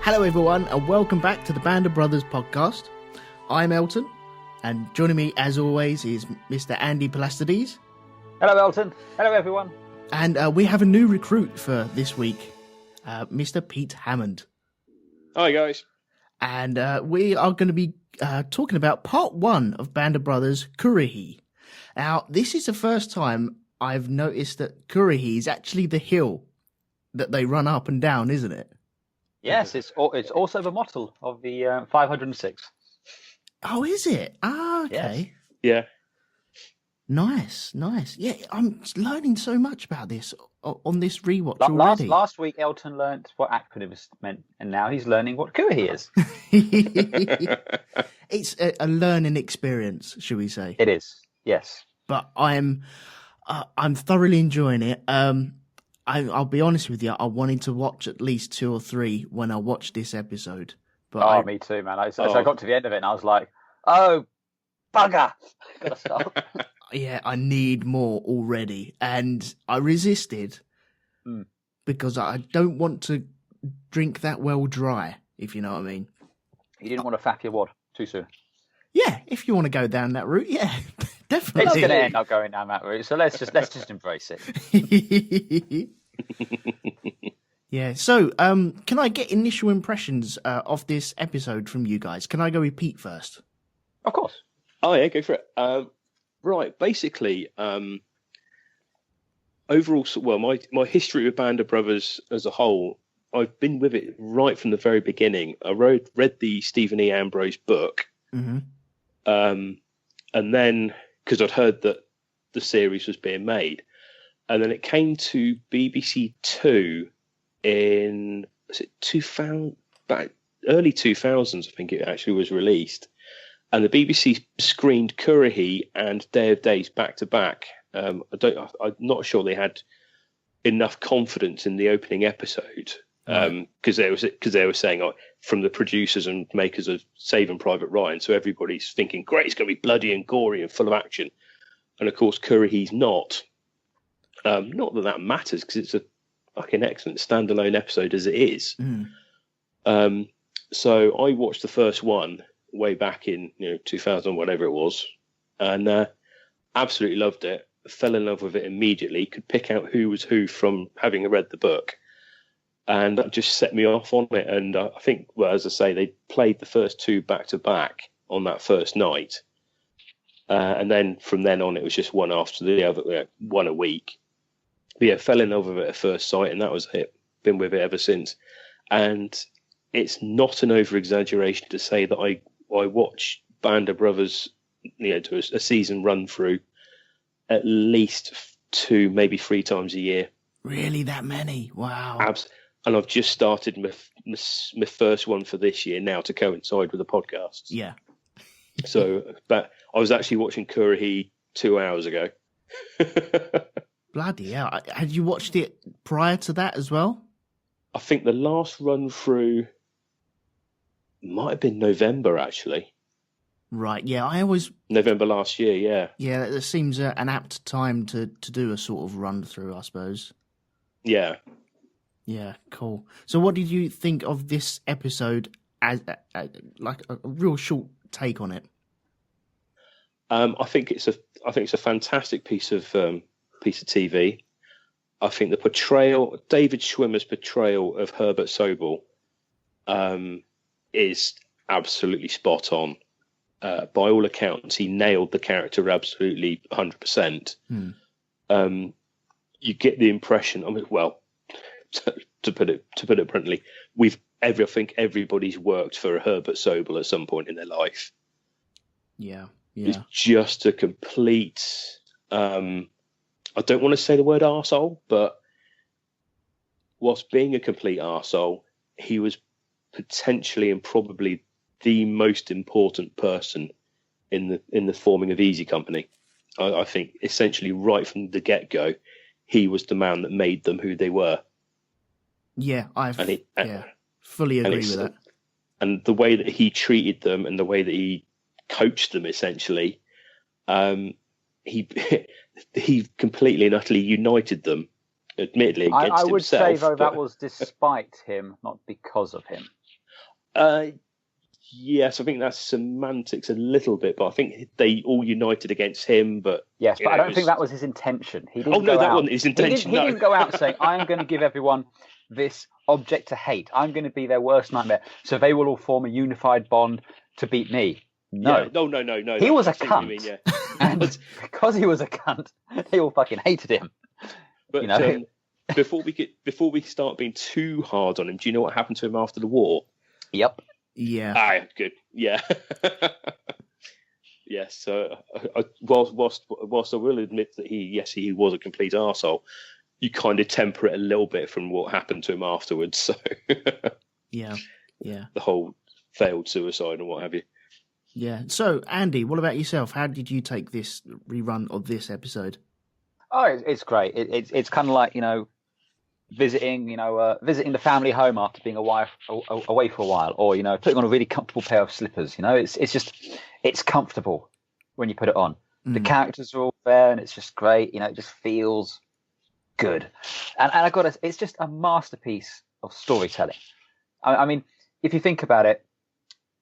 Hello everyone and welcome back to the Band of Brothers podcast. I'm Elton and joining me as always is Mr. Andy Palastides. Hello Elton. Hello everyone. And we have a new recruit for this week, Mr. Pete Hammond. Hi guys. And we are going to be talking about part 1 of Band of Brothers Currahee. Now this is the first time I've noticed that Currahee is actually the hill that they run up and down, isn't it? Yes, it's also the model of the 506. Oh, is it? Ah, okay. Yes. Yeah. Nice. Yeah, I'm learning so much about this on this rewatch already. Last week, Elton learnt what acronyms meant, and now he's learning what Currahee is. It's a learning experience, should we say? It is, yes. But I'm thoroughly enjoying it. I'll be honest with you. I wanted to watch at least 2 or 3 when I watched this episode. But me too, man. So I got to the end of it and I was like, oh, bugger. Gotta stop. Yeah, I need more already. And I resisted because I don't want to drink that well dry, if you know what I mean. You didn't want to fap your wad too soon. Yeah, if you want to go down that route, yeah, definitely. It's going to end up going down that route, so let's just embrace it. Yeah. So, can I get initial impressions of this episode from you guys? Can I go with Pete first? Of course. Oh yeah, go for it. Right, basically, overall, well, my history with Band of Brothers as a whole, I've been with it right from the very beginning. I read the Stephen E. Ambrose book. Mm-hmm. And then, because I'd heard that the series was being made, and then it came to BBC Two in, was it 2000, back early 2000s, I think it actually was released, and the BBC screened Currahee and Day of Days back to back. I'm not sure they had enough confidence in the opening episode. Because they were saying from the producers and makers of Saving Private Ryan, so everybody's thinking, great, it's going to be bloody and gory and full of action, and of course Currahee's not. Not that matters because it's a fucking excellent standalone episode as it is. So I watched the first one way back in 2000, whatever it was, and absolutely loved it. Fell in love with it immediately. Could pick out who was who from having read the book. And that just set me off on it. And I think, well, as I say, they played the first 2 back to back on that first night. And then from then on, it was just one after the other, one a week. But yeah, fell in love with it at first sight, and that was it. Been with it ever since. And it's not an over-exaggeration to say that I watch Band of Brothers, to a season run through at least 2, maybe 3 times a year. Really, that many? Wow. And I've just started my first one for this year now to coincide with the podcasts. Yeah. So, but I was actually watching Currahee 2 hours ago. Bloody hell. Had you watched it prior to that as well? I think the last run through might have been November, actually. Right, yeah. I always... November last year, yeah. Yeah, that seems an apt time to do a sort of run through, I suppose. Yeah. Yeah, cool. So what did you think of this episode as like a real short take on it? I think it's a fantastic piece of TV. I think the portrayal, David Schwimmer's portrayal of Herbert Sobel, is absolutely spot on. By all accounts, he nailed the character absolutely 100%. You get the impression. I mean, well, to put it bluntly, I think everybody's worked for Herbert Sobel at some point in their life. Yeah. It's just a complete. I don't want to say the word arsehole, but whilst being a complete arsehole, he was potentially and probably the most important person in the forming of Easy Company. I think essentially right from the get-go, he was the man that made them who they were. Yeah, fully agree with that. And the way that he treated them and the way that he coached them, essentially, he completely and utterly united them. Admittedly, against himself. I would say, though, that was despite him, not because of him. Yes, I think that's semantics a little bit, but I think they all united against him. But yes, but I don't think that was his intention. He didn't. That wasn't his intention. He didn't go out saying, "I'm going to give everyone this object to hate. I'm going to be their worst nightmare, so they will all form a unified bond to beat me." No, yeah, no. He was a cunt, mean, yeah. and because he was a cunt, they all fucking hated him. But you know, before we start being too hard on him, do you know what happened to him after the war? Yep. Yeah. Good. Yeah. Yes. So, whilst I will admit that he was a complete arsehole, you kind of temper it a little bit from what happened to him afterwards. So. Yeah. The whole failed suicide and what have you. Yeah. So, Andy, what about yourself? How did you take this rerun of this episode? Oh, it's great. It's kind of like, visiting the family home after being away for a while, or putting on a really comfortable pair of slippers. It's comfortable when you put it on. The characters are all there, and it's just great. It just feels good. And it's just a masterpiece of storytelling. I mean, if you think about it,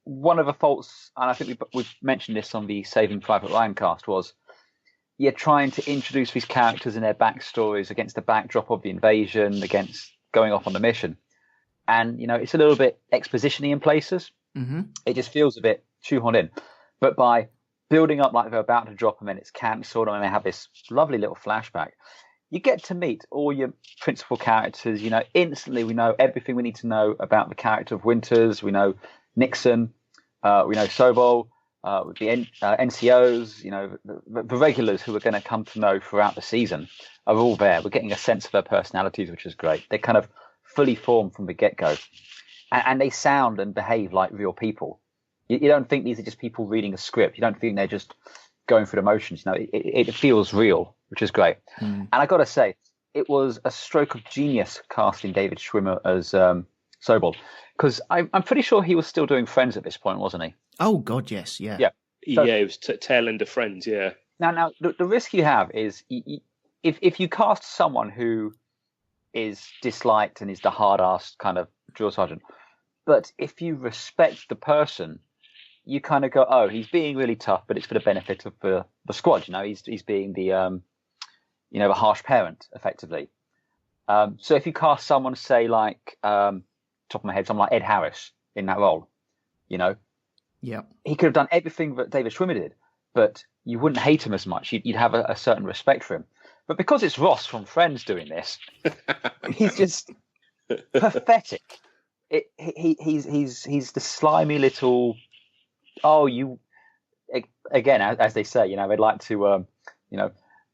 one of the faults, and I think we've mentioned this on the Saving Private Ryan cast, was you're trying to introduce these characters and their backstories against the backdrop of the invasion, against going off on the mission. And, it's a little bit exposition-y in places. Mm-hmm. It just feels a bit shoehorned in. But by building up like they're about to drop them and it's cancelled and they have this lovely little flashback, you get to meet all your principal characters. Instantly we know everything we need to know about the character of Winters. We know Nixon, we know Sobel, the NCOs, the regulars who we're going to come to know throughout the season are all there. We're getting a sense of their personalities, which is great. They're kind of fully formed from the get-go. And they sound and behave like real people. You don't think these are just people reading a script. You don't think they're just going through the motions. It feels real, which is great. And I got to say, it was a stroke of genius casting David Schwimmer as Sobel. Because I'm pretty sure he was still doing Friends at this point, wasn't he? Oh, God, yes, yeah. Yeah, it was tail end of Friends, yeah. Now, the risk you have is if you cast someone who is disliked and is the hard-assed kind of drill sergeant, but if you respect the person, you kind of go, oh, he's being really tough, but it's for the benefit of the squad. He's being the the harsh parent, effectively. So if you cast someone, say, like top of my head, someone like Ed Harris in that role, yeah, he could have done everything that David Schwimmer did, but you wouldn't hate him as much. You'd have a certain respect for him. But because it's Ross from Friends doing this, he's just pathetic. He's the slimy little. Oh, you again, as they say, they'd like to,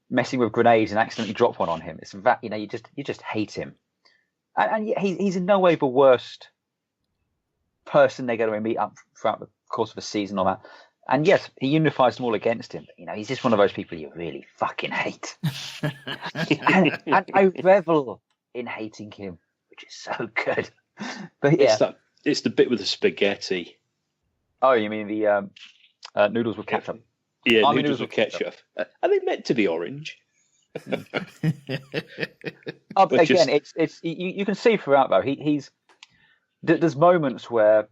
messing with grenades and accidentally drop one on him. It's that you just hate him, and yet he's in no way the worst person they're going to meet up throughout the course of the season or that. And yes, he unifies them all against him. But, he's just one of those people you really fucking hate, and I revel in hating him, which is so good. But yeah, it's the bit with the spaghetti. Oh, you mean the noodles with ketchup? Yeah, noodles with ketchup. Are they meant to be orange? Again, it's you can see throughout though. There's moments where,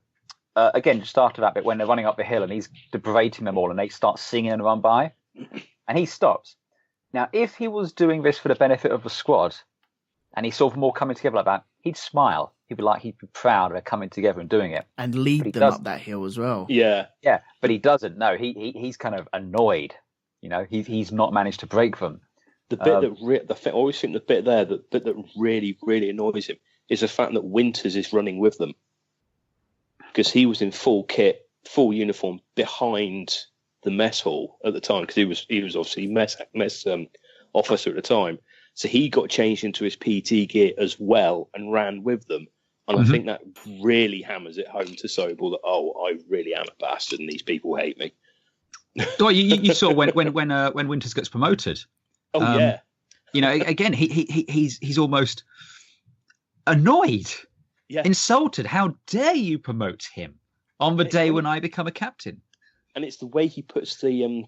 again, just after that bit when they're running up the hill and he's berating them all and they start singing and run by, and he stops. Now, if he was doing this for the benefit of the squad, and he saw them all coming together like that, he'd smile. He'd be proud of their coming together and doing it, and lead them up that hill as well. Yeah, but he doesn't. No, he's kind of annoyed. He's not managed to break them. The bit I always think the bit there that really really annoys him is the fact that Winters is running with them, because he was in full kit, full uniform behind the mess hall at the time, because he was obviously mess officer at the time. So he got changed into his PT gear as well and ran with them. And I think that really hammers it home to Sobel that, I really am a bastard and these people hate me. Well, you saw when Winters gets promoted. Oh, yeah. Again, he's almost annoyed, insulted. How dare you promote him on the day when I become a captain? And it's the way he puts the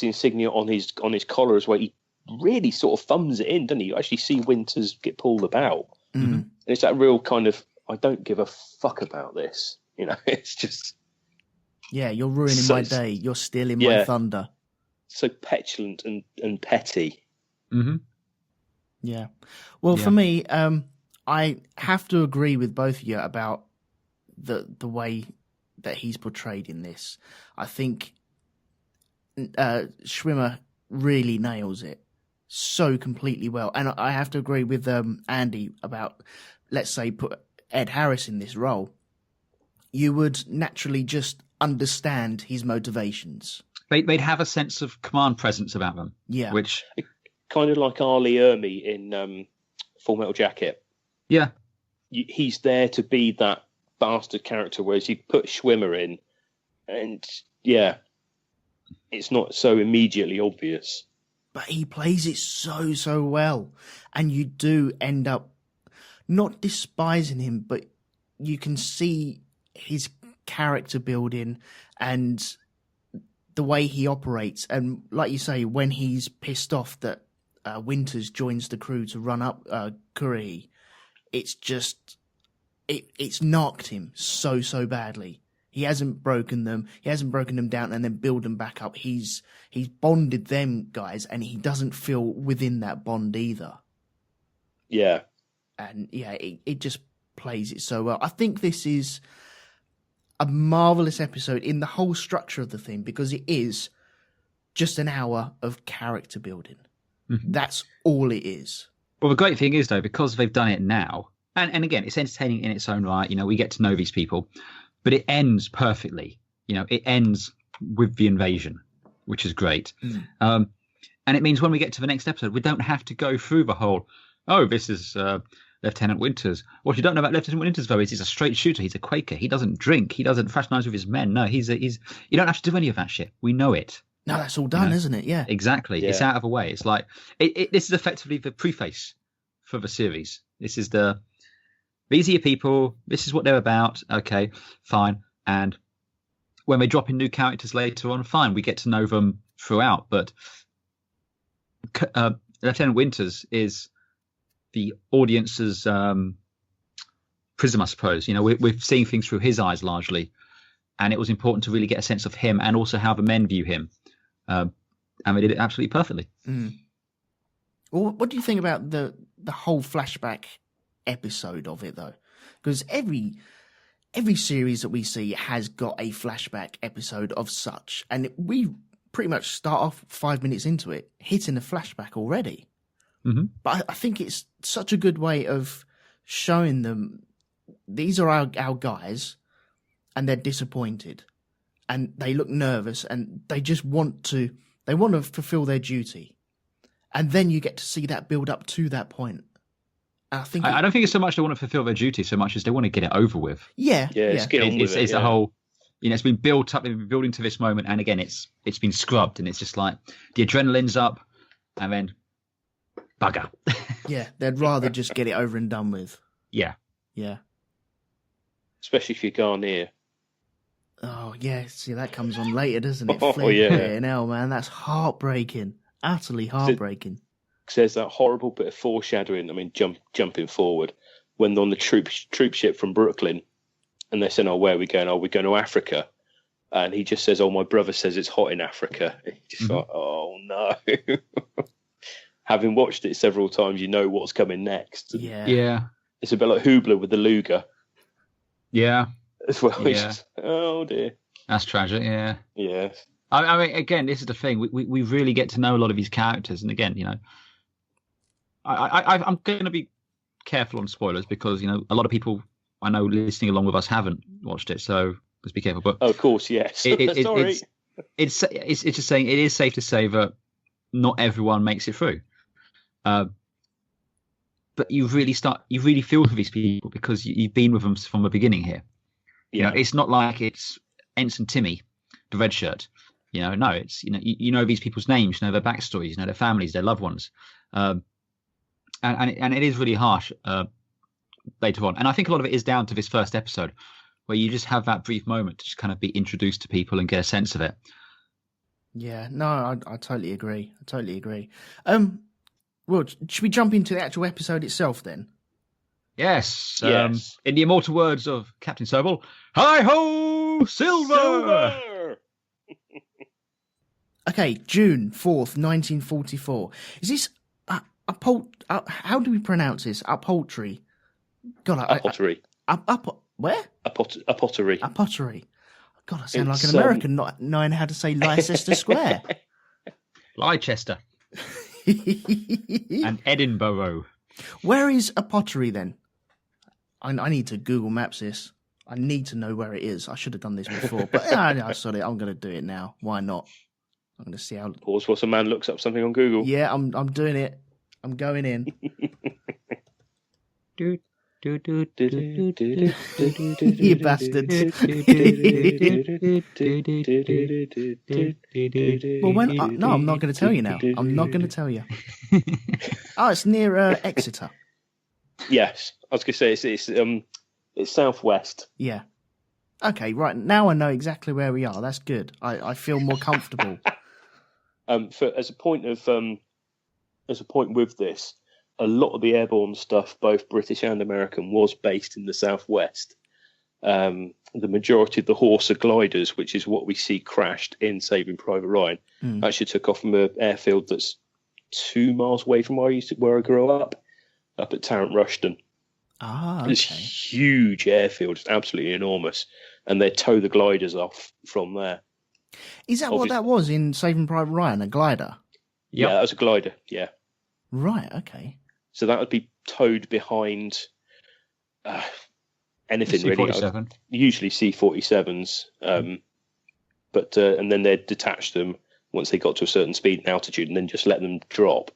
insignia on his collar as well. He really sort of thumbs it in, doesn't he? You actually see Winters get pulled about. Mm-hmm. And it's that real kind of, I don't give a fuck about this. It's just Yeah, you're ruining my day. You're stealing my thunder. So petulant and petty. Mm-hmm. Yeah. Well, for me, I have to agree with both of you about the way that he's portrayed in this. I think Schwimmer really nails it so completely well. And I have to agree with Andy about, let's say, put Ed Harris in this role. You would naturally just understand his motivations. They'd have a sense of command presence about them. Yeah. Which kind of like Arlie Ermy in Full Metal Jacket. Yeah. He's there to be that bastard character, whereas you put Schwimmer in, and it's not so immediately obvious. But he plays it so well. And you do end up not despising him, but you can see his character building and the way he operates. And like you say, when he's pissed off that Winters joins the crew to run up Currahee, it's just it's knocked him so badly. He hasn't broken them. He hasn't broken them down and then build them back up. He's bonded them guys, and he doesn't feel within that bond either. Yeah. And it just plays it so well. I think this is a marvelous episode in the whole structure of the thing, because it is just an hour of character building. Mm-hmm. That's all it is. Well, the great thing is, though, because they've done it now, and again, it's entertaining in its own right. We get to know these people, but it ends perfectly. It ends with the invasion, which is great. And it means when we get to the next episode, we don't have to go through the whole, this is Lieutenant Winters. What you don't know about Lieutenant Winters, though, is he's a straight shooter. He's a Quaker. He doesn't drink. He doesn't fraternize with his men. No, he's you don't have to do any of that shit. We know it. No, that's all done, isn't it? Yeah. Exactly. Yeah. It's out of the way. It's like, this is effectively the preface for the series. This is these are your people. This is what they're about. Okay, fine. And when they drop in new characters later on, fine, we get to know them throughout. But Lieutenant Winters is the audience's prism, I suppose. We're seeing things through his eyes largely, and it was important to really get a sense of him and also how the men view him. And they did it absolutely perfectly. Well, what do you think about the whole flashback episode of it, though? Because every series that we see has got a flashback episode of such, and we pretty much start off 5 minutes into it hitting a flashback already. Mm-hmm. But I think it's such a good way of showing them these are our guys, and they're disappointed, and they look nervous, and they just want to fulfill their duty. And then you get to see that build up to that point. And I don't think it's so much they want to fulfill their duty so much as they want to get it over with. Yeah. It's a whole, it's been built up, they've been building to this moment, and again, it's been scrubbed, and it's just like the adrenaline's up, and then bugger. Yeah, they'd rather just get it over and done with. Yeah. Yeah. Especially if you're Garnier. Oh, yeah. See, that comes on later, doesn't it? Oh, yeah. Hell, man, that's heartbreaking. Utterly heartbreaking. Because there's that horrible bit of foreshadowing, jumping forward, when they're on the troop ship from Brooklyn, and they're saying, where are we going? We're going to Africa. And he just says, my brother says it's hot in Africa. Just like, oh, no. Having watched it several times, you know what's coming next. Yeah. It's a bit like Hoobler with the Luger. Yeah. As well. Yeah. Just, oh, dear. That's tragic, yeah. Yeah. I mean, again, this is the thing. We really get to know a lot of these characters. And again, I'm going to be careful on spoilers because, a lot of people I know listening along with us haven't watched it. So let's be careful. But of course, yes. Sorry. It's just saying it is safe to say that not everyone makes it through. But you really feel for these people because you've been with them from the beginning here. Yeah. It's not like it's Ensign Timmy, the red shirt. No, it's you know these people's names, their backstories, their families, their loved ones, and it is really harsh later on. And I think a lot of it is down to this first episode, where you just have that brief moment to just kind of be introduced to people and get a sense of it. Yeah, no, I totally agree. Well, should we jump into the actual episode itself then? Yes. Yes. In the immortal words of Captain Sobel, "Hi ho, Silver!" Silver! Okay, June 4th, 1944. Is this how do we pronounce this? Upholstery. God, A pottery. Where? A pottery. A pottery. God, I sound like It's, an American not knowing how to say Leicester Square. Leicester and Edinburgh. Where is a pottery then? I need to Google Maps this. I need to know where it is. I should have done this before, but no, sorry, I'm going to do it now. Why not? I'm going to see how. Pause whilst a man looks up something on Google. Yeah, I'm doing it. I'm going in. You bastards. Well, no, I'm not going to tell you now. I'm not going to tell you. Oh, it's near Exeter. Yes, I was going to say it's southwest. Yeah. Okay, right. Now I know exactly where we are. That's good. I feel more comfortable. As a point with this, a lot of the airborne stuff, both British and American, was based in the southwest. The majority of the Horsa gliders, which is what we see crashed in Saving Private Ryan, actually took off from an airfield that's 2 miles away from where I grew up at Tarrant Rushton. Ah, okay. It's a huge airfield, it's absolutely enormous, and they tow the gliders off from there. Is that what that was in Saving Private Ryan, a glider? Yeah, that was a glider, yeah. Right, okay. So that would be towed behind anything C-47. really. Usually C-47s, but and then they'd detach them once they got to a certain speed and altitude, and then just let them drop.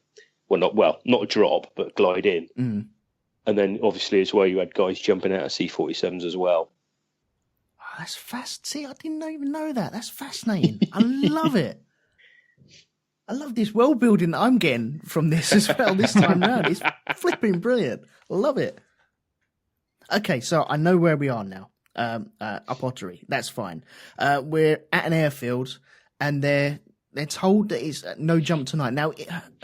Not drop, but glide in. Mm. And then obviously as well, you had guys jumping out of C-47s as well. Oh, that's fast. See, I didn't even know that. That's fascinating. I love it. I love this world building that I'm getting from this as well this time round. It's flipping brilliant. I love it. Okay, so I know where we are now. A pottery. That's fine. We're at an airfield, and they're told that it's no jump tonight. Now,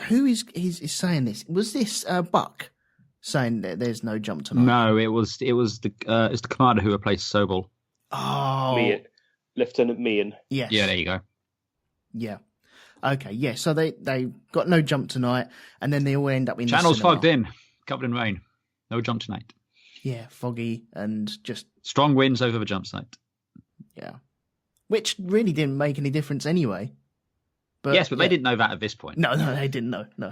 who is saying this? Was this Buck saying that there's no jump tonight? No, it was the commander who replaced Sobel. Oh, Lieutenant Meehan. yes. Yeah, there you go. Yeah. Okay, yeah. So they got no jump tonight, and then they all end up in Channels the cinema. fogged in, covered in rain. No jump tonight. Yeah, foggy and just Strong winds over the jump site. yeah, which really didn't make any difference anyway. But Yes, but they didn't know that at this point. No, they didn't know. No.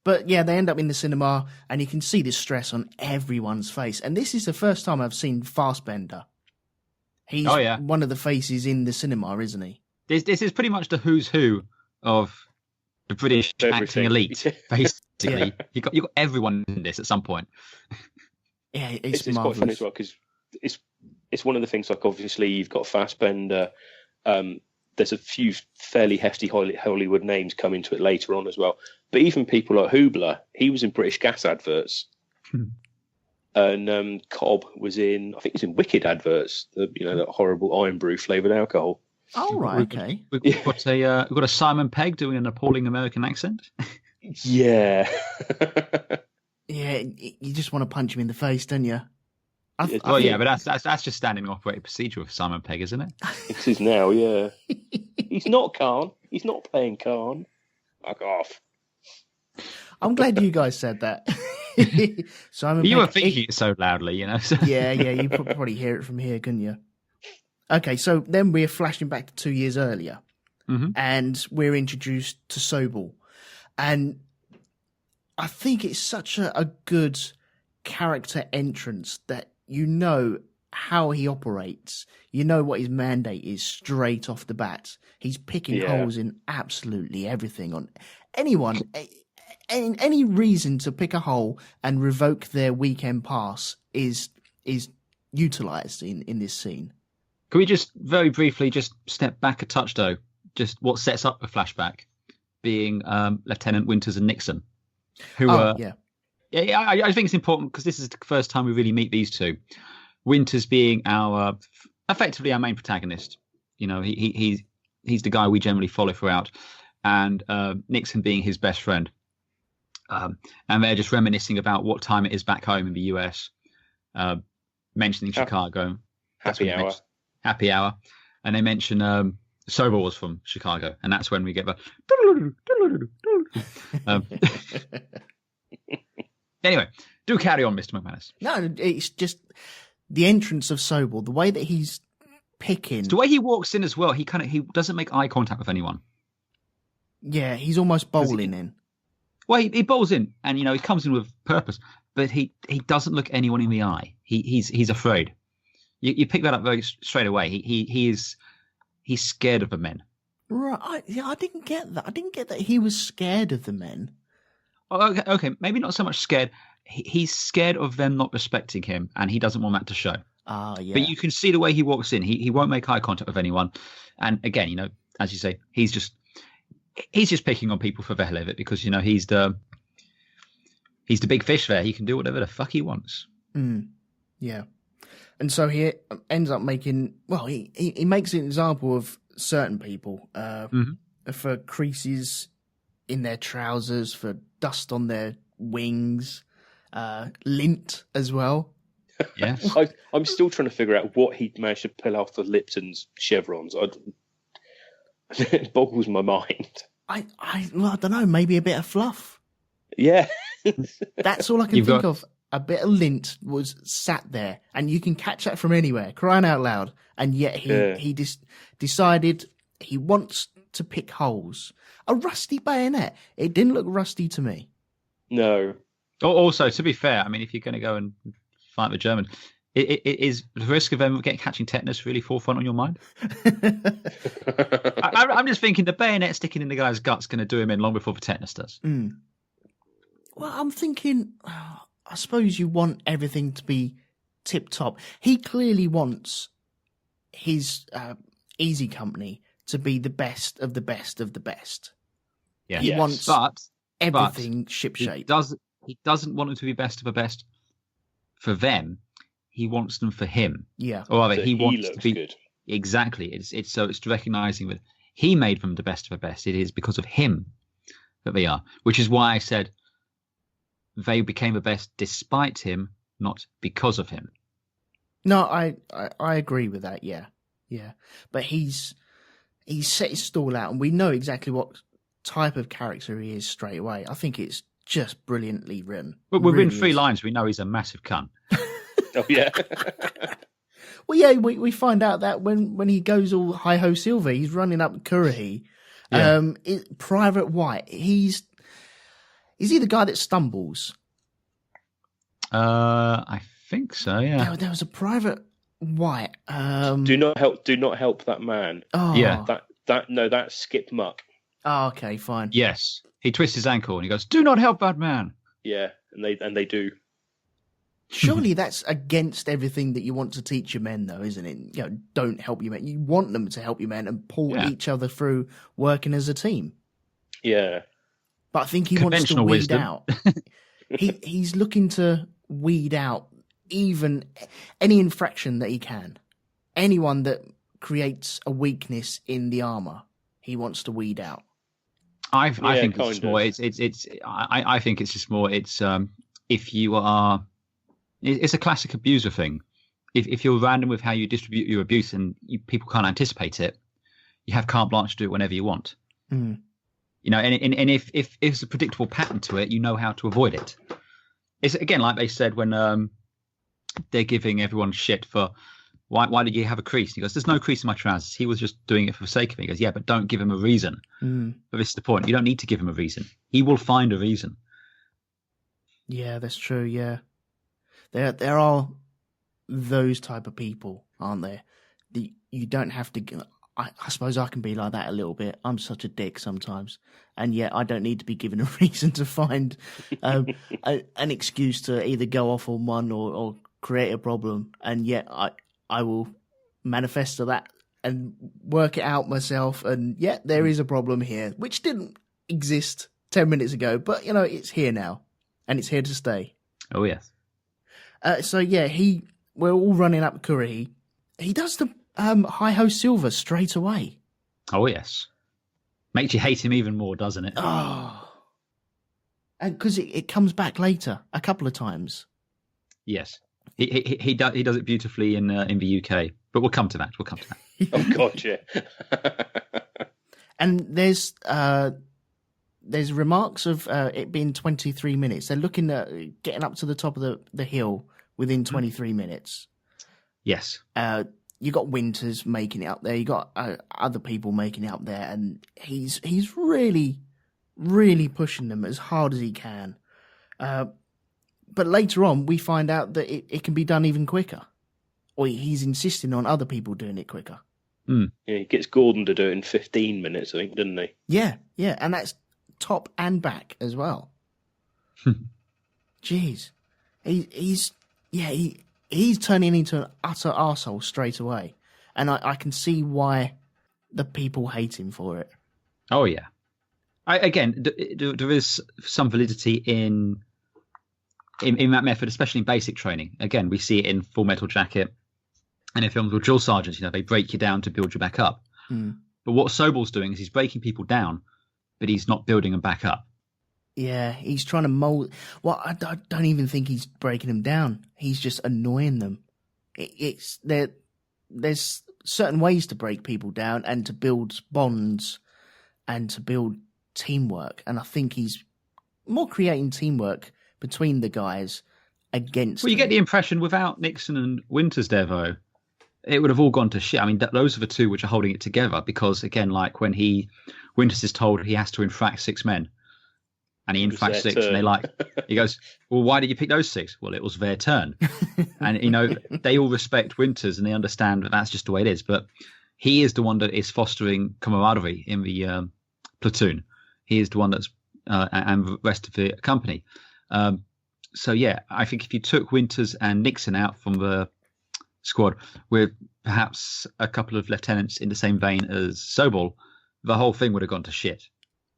But yeah, they end up in the cinema, and you can see the stress on everyone's face. And this is the first time I've seen Fassbender. He's one of the faces in the cinema, isn't he? This is pretty much the who's who of the British acting elite, basically. You got everyone in this at some point. Yeah, it's marvelous. quite funny as well because it's one of the things. Like obviously you've got Fassbender. There's a few fairly hefty Hollywood names come into it later on as well. But even people like Hubler, he was in British Gas adverts, and Cobb was in, I think he was in Wicked adverts. That horrible iron brew flavoured alcohol. Oh right, okay. We've got a Simon Pegg doing an appalling American accent. Yeah. Yeah, you just want to punch him in the face, don't you? But that's just standing operating procedure with Simon Pegg, isn't it? It is now, yeah. He's not Khan. He's not playing Khan. Fuck off. I'm glad you guys said that. Simon You Pegg, were thinking it so loudly, So. Yeah, you could probably hear it from here, couldn't you? Okay, so then we're flashing back to 2 years earlier, and we're introduced to Sobel. And I think it's such a good character entrance that you know how he operates. You know what his mandate is straight off the bat. He's picking holes in absolutely everything on anyone. Any reason to pick a hole and revoke their weekend pass is utilised in this scene. Can we just very briefly just step back a touch, though? Just what sets up the flashback being Lieutenant Winters and Nixon, who I think it's important because this is the first time we really meet these two. Winters being effectively our main protagonist. He's the guy we generally follow throughout, and Nixon being his best friend. and they're just reminiscing about what time it is back home in the US, mentioning Chicago. Happy hour. Happy hour. And they mention Sobel was from Chicago, and that's when we get the... Anyway, do carry on, Mr. McManus. No, it's just the entrance of Sobel, the way that he's picking. It's the way he walks in as well. He doesn't make eye contact with anyone. Yeah, he's almost bowling in. Well, he bowls in, and he comes in with purpose, but he doesn't look anyone in the eye. He's afraid. You pick that up very straight away. He's scared of the men. Right? Yeah, I didn't get that. I didn't get that he was scared of the men. Oh, okay, maybe not so much scared. He's scared of them not respecting him, and he doesn't want that to show. Ah, yeah. But you can see the way he walks in. He won't make eye contact with anyone, and again, as you say, he's just picking on people for the hell of it because he's the big fish there. He can do whatever the fuck he wants. Yeah, and so he ends up making. Well, he makes an example of certain people for creases in their trousers, for dust on their wings, lint as well. Yeah, I'm still trying to figure out what he managed to pull off the Lipton's chevrons. It boggles my mind. I don't know. Maybe a bit of fluff. Yeah, that's all I can think of. A bit of lint was sat there, and you can catch that from anywhere. Crying out loud, and yet he decided he wants to pick holes. A rusty bayonet. It didn't look rusty to me. No. Also, to be fair, I mean, if you're going to go and fight the German, it is the risk of them catching tetanus really forefront on your mind? I'm just thinking the bayonet sticking in the guy's gut's going to do him in long before the tetanus does. Well, I'm thinking, I suppose you want everything to be tip top. He clearly wants his Easy Company to be the best of the best of the best. Yeah. He wants everything shipshape. He doesn't want them to be best of the best for them. He wants them for him. Yeah. Or rather, so he wants to be good. Exactly. It's recognizing that he made them the best of the best. It is because of him that they are, which is why I said they became the best despite him, not because of him. No, I agree with that. Yeah. But he's set his stall out, and we know exactly what type of character he is straight away. I think it's just brilliantly written. But within really 3 lines, we know he's a massive cunt. Oh yeah. Well, yeah, we find out that when he goes all hi ho silver, he's running up Currahee. Yeah. Private White. Is he the guy that stumbles? I think so. Yeah. There was a Private White. Do not help that man. Oh. Yeah. That's Skip Muck. Oh, okay, fine. Yes. He twists his ankle and he goes, "Do not help that man." Yeah, and they do. Surely that's against everything that you want to teach your men, though, isn't it? Don't help your men. You want them to help your men and pull each other through working as a team. Yeah. But I think he wants to weed wisdom. out. He's looking to weed out even any infraction that he can. Anyone that creates a weakness in the armor, he wants to weed out. I think it's just more. I think it's just more. It's if you are. It's a classic abuser thing. If you're random with how you distribute your abuse and people can't anticipate it, you have carte blanche to do it whenever you want. And if there's a predictable pattern to it, you know how to avoid it. It's again like they said when they're giving everyone shit for why did you have a crease? He goes, "There's no crease in my trousers. He was just doing it for the sake of it." He goes, "Yeah, but don't give him a reason." But this is the point. You don't need to give him a reason. He will find a reason. Yeah, that's true. Yeah. There are those type of people, aren't there? You don't have to. I suppose I can be like that a little bit. I'm such a dick sometimes, and yet I don't need to be given a reason to find an excuse to either go off on one or create a problem. And yet I will manifest to that and work it out myself. And yet there is a problem here, which didn't exist 10 minutes ago, but it's here now, and it's here to stay. Oh yes. So yeah, we're all running up Currahee. He does the hi-ho silver straight away. Oh yes. Makes you hate him even more, doesn't it? Oh. because it comes back later a couple of times. Yes, he does it beautifully in the UK, but we'll come to that. Oh God, yeah. And there's remarks of it being 23 minutes. They're looking at getting up to the top of the hill within 23 minutes. Yes. You got Winters making it up there. You got other people making it up there, and he's really, really pushing them as hard as he can. But later on, we find out that it can be done even quicker, or he's insisting on other people doing it quicker. Yeah, he gets Gordon to do it in 15 minutes, I think, doesn't he? Yeah, and that's top and back as well. Jeez, he's turning into an utter arsehole straight away, and I can see why the people hate him for it. Oh yeah. There is some validity in that method, especially in basic training. Again, we see it in Full Metal Jacket and in films with drill sergeants. They break you down to build you back up. But what Sobel's doing is he's breaking people down, but he's not building them back up. Yeah, he's trying to mold. Well, I don't even think he's breaking them down. He's just annoying them. There's certain ways to break people down and to build bonds and to build teamwork. And I think he's more creating teamwork between the guys against. Well, you get the impression without Nixon and Winters there, though, it would have all gone to shit. I mean, those are the two which are holding it together because, again, like when Winters is told he has to infract 6 men. And he infracts 6, and he goes, well, why did you pick those 6? Well, it was their turn. And, they all respect Winters and they understand that that's just the way it is. But he is the one that is fostering camaraderie in the platoon. He is the one that's, and the rest of the company. So, yeah, I think if you took Winters and Nixon out from the squad with perhaps a couple of lieutenants in the same vein as Sobel, the whole thing would have gone to shit.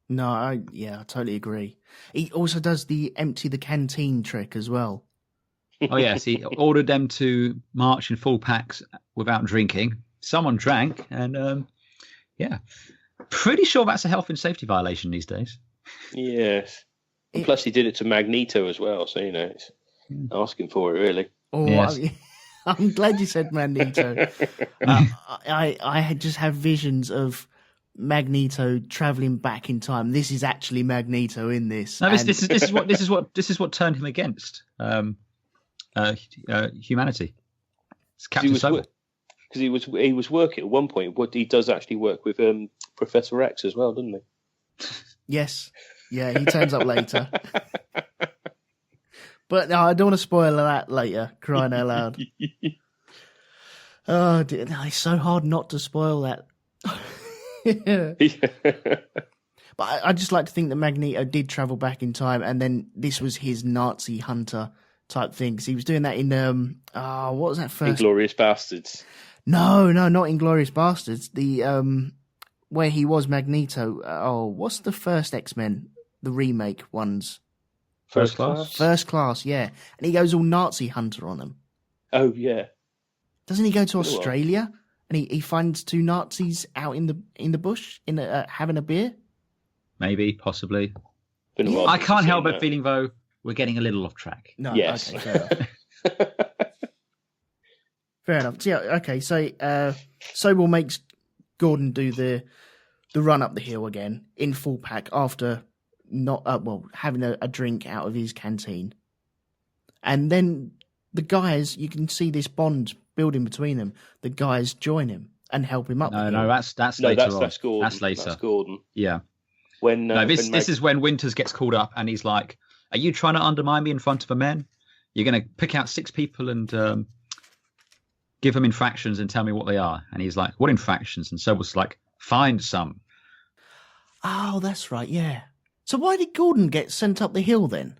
No, I totally agree. He also does the empty the canteen trick as well. Oh, yes. He ordered them to march in full packs without drinking. Someone drank, and pretty sure that's a health and safety violation these days. Yes. Plus, he did it to Magneto as well, so, it's asking for it, really. Oh, yes. I'm glad you said Magneto. I just have visions of Magneto traveling back in time. This is actually Magneto in this. No, this is what turned him against humanity. It's Captain Sobel. Because he was working at one point. What he does actually work with Professor X as well, doesn't he? Yes, yeah, he turns up later. But no, I don't want to spoil that later. Crying out loud. Oh, dear, it's so hard not to spoil that. But I just like to think that Magneto did travel back in time, and then this was his Nazi hunter type thing, because he was doing that in what was that first? Inglourious Bastards. No, not Inglourious Bastards. The where he was Magneto. What's the first X-Men? The remake ones. First Class. First Class, yeah. And he goes all Nazi hunter on them. Oh yeah. Doesn't he go to Australia? And he finds 2 Nazis out in the bush having a beer? Maybe, possibly. I can't help but feeling, though, we're getting a little off track. No, yes. Okay, fair enough. Fair enough. So, yeah, okay, so Sobel makes Gordon do the run up the hill again in full pack after having a drink out of his canteen. And then the guys, you can see this bond building between them. The guys join him and help him up. No, that's later on. That's Gordon. That's later. That's Gordon. Yeah. This is when Winters gets called up and he's like, "Are you trying to undermine me in front of the men? You're going to pick out 6 people and give them infractions and tell me what they are." And he's like, "What infractions?" And Sobel's like, "Find some." Oh, that's right. Yeah. So why did Gordon get sent up the hill then?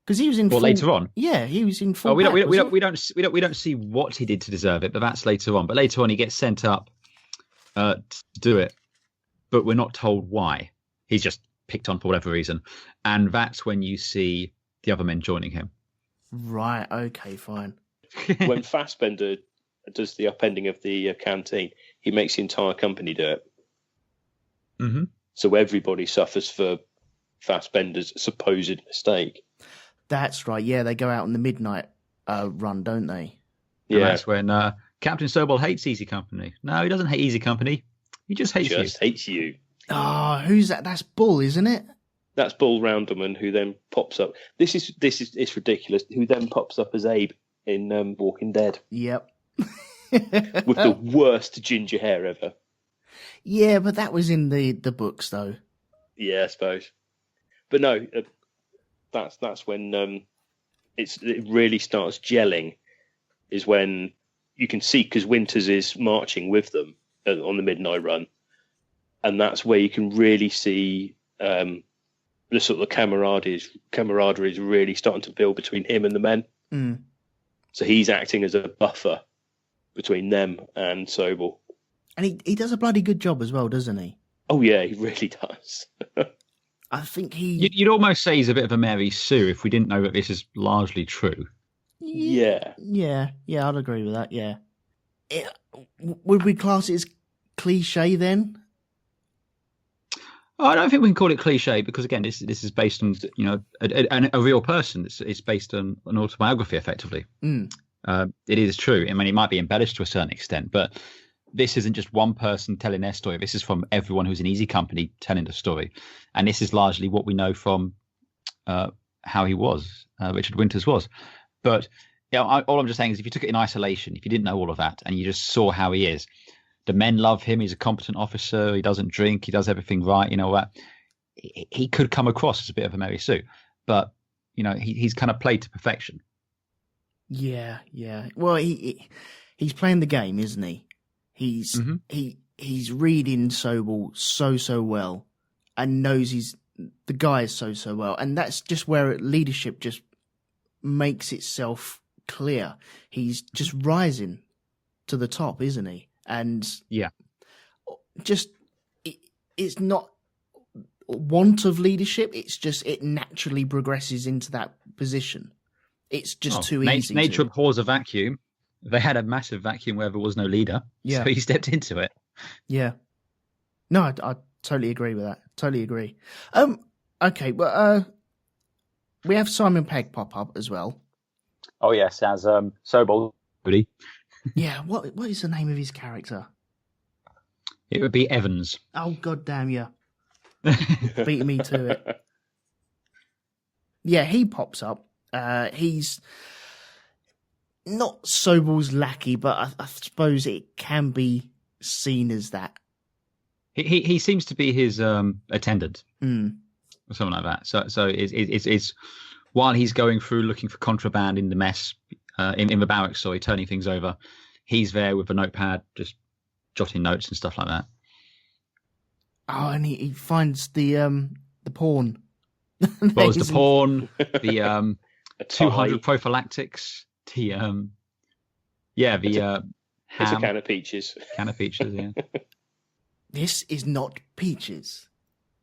Because he was in. Later on. Yeah, he was in full. We don't see what he did to deserve it, but that's later on. But later on, he gets sent up to do it, but we're not told why. He's just picked on for whatever reason, and that's when you see the other men joining him. Right. Okay. Fine. When Fassbender does the upending of the canteen, he makes the entire company do it. Mm-hmm. So everybody suffers for Fassbender's supposed mistake. That's right. Yeah, they go out on the midnight run, don't they? And Yeah, that's when Captain Sobel hates Easy Company. No, he doesn't hate Easy Company. He just hates you. hates you. Oh, who's that? That's Bull, isn't it? That's Bull Rounderman, who then pops up. This is it's ridiculous. Who then pops up as Abe in Walking Dead Yep. with the worst ginger hair ever. Yeah, but that was in the books, though. Yeah, I suppose. But no, that's when it really starts gelling. Is when you can see, because Winters is marching with them on the midnight run, and that's where you can really see the sort of camaraderie is really starting to build between him and the men. Mm. So he's acting as a buffer between them and Sobel. And he does a bloody good job as well, doesn't he? Oh yeah, he really does. I think he... You'd almost say he's a bit of a Mary Sue if we didn't know that this is largely true. Yeah. Yeah, I'd agree with that, yeah. Would we class it as cliche then? I don't think we can call it cliche because, again, this is based on a real person. It's based on an autobiography, effectively. Mm. It is true. I mean, it might be embellished to a certain extent, but this isn't just one person telling their story. This is from everyone who's in Easy Company telling the story, and this is largely what we know from how he was, Richard Winters was. But all I'm just saying is, if you took it in isolation, if you didn't know all of that, and you just saw how he is. The men love him. He's a competent officer. He doesn't drink. He does everything right. That he could come across as a bit of a Mary Sue, but he's kind of played to perfection. Yeah. Well, he's playing the game, isn't he? He's he's reading Sobel so well, and knows the guy is so well, and that's just where leadership just makes itself clear. He's just rising to the top, isn't he? And yeah, just it's not want of leadership. It's just it naturally progresses into that position. It's just too easy. Nature abhors a vacuum. They had a massive vacuum where there was no leader, so he stepped into it. Yeah, no, I totally agree with that. Totally agree. Okay, well, we have Simon Pegg pop up as well. Oh yes, as Sobel. Yeah, what is the name of his character? It would be Evans. Oh, god damn you. Beating me to it. Yeah, he pops up. He's not Sobel's lackey, but I suppose it can be seen as that. He seems to be his attendant. Mm. Or something like that. So it's while he's going through looking for contraband in the mess, in the barracks, turning things over, he's there with a notepad, just jotting notes and stuff like that. Oh, and he finds the porn. Well, it's the porn, the 200 prophylactics, the ham. It's a can of peaches. Can of peaches, yeah. This is not peaches.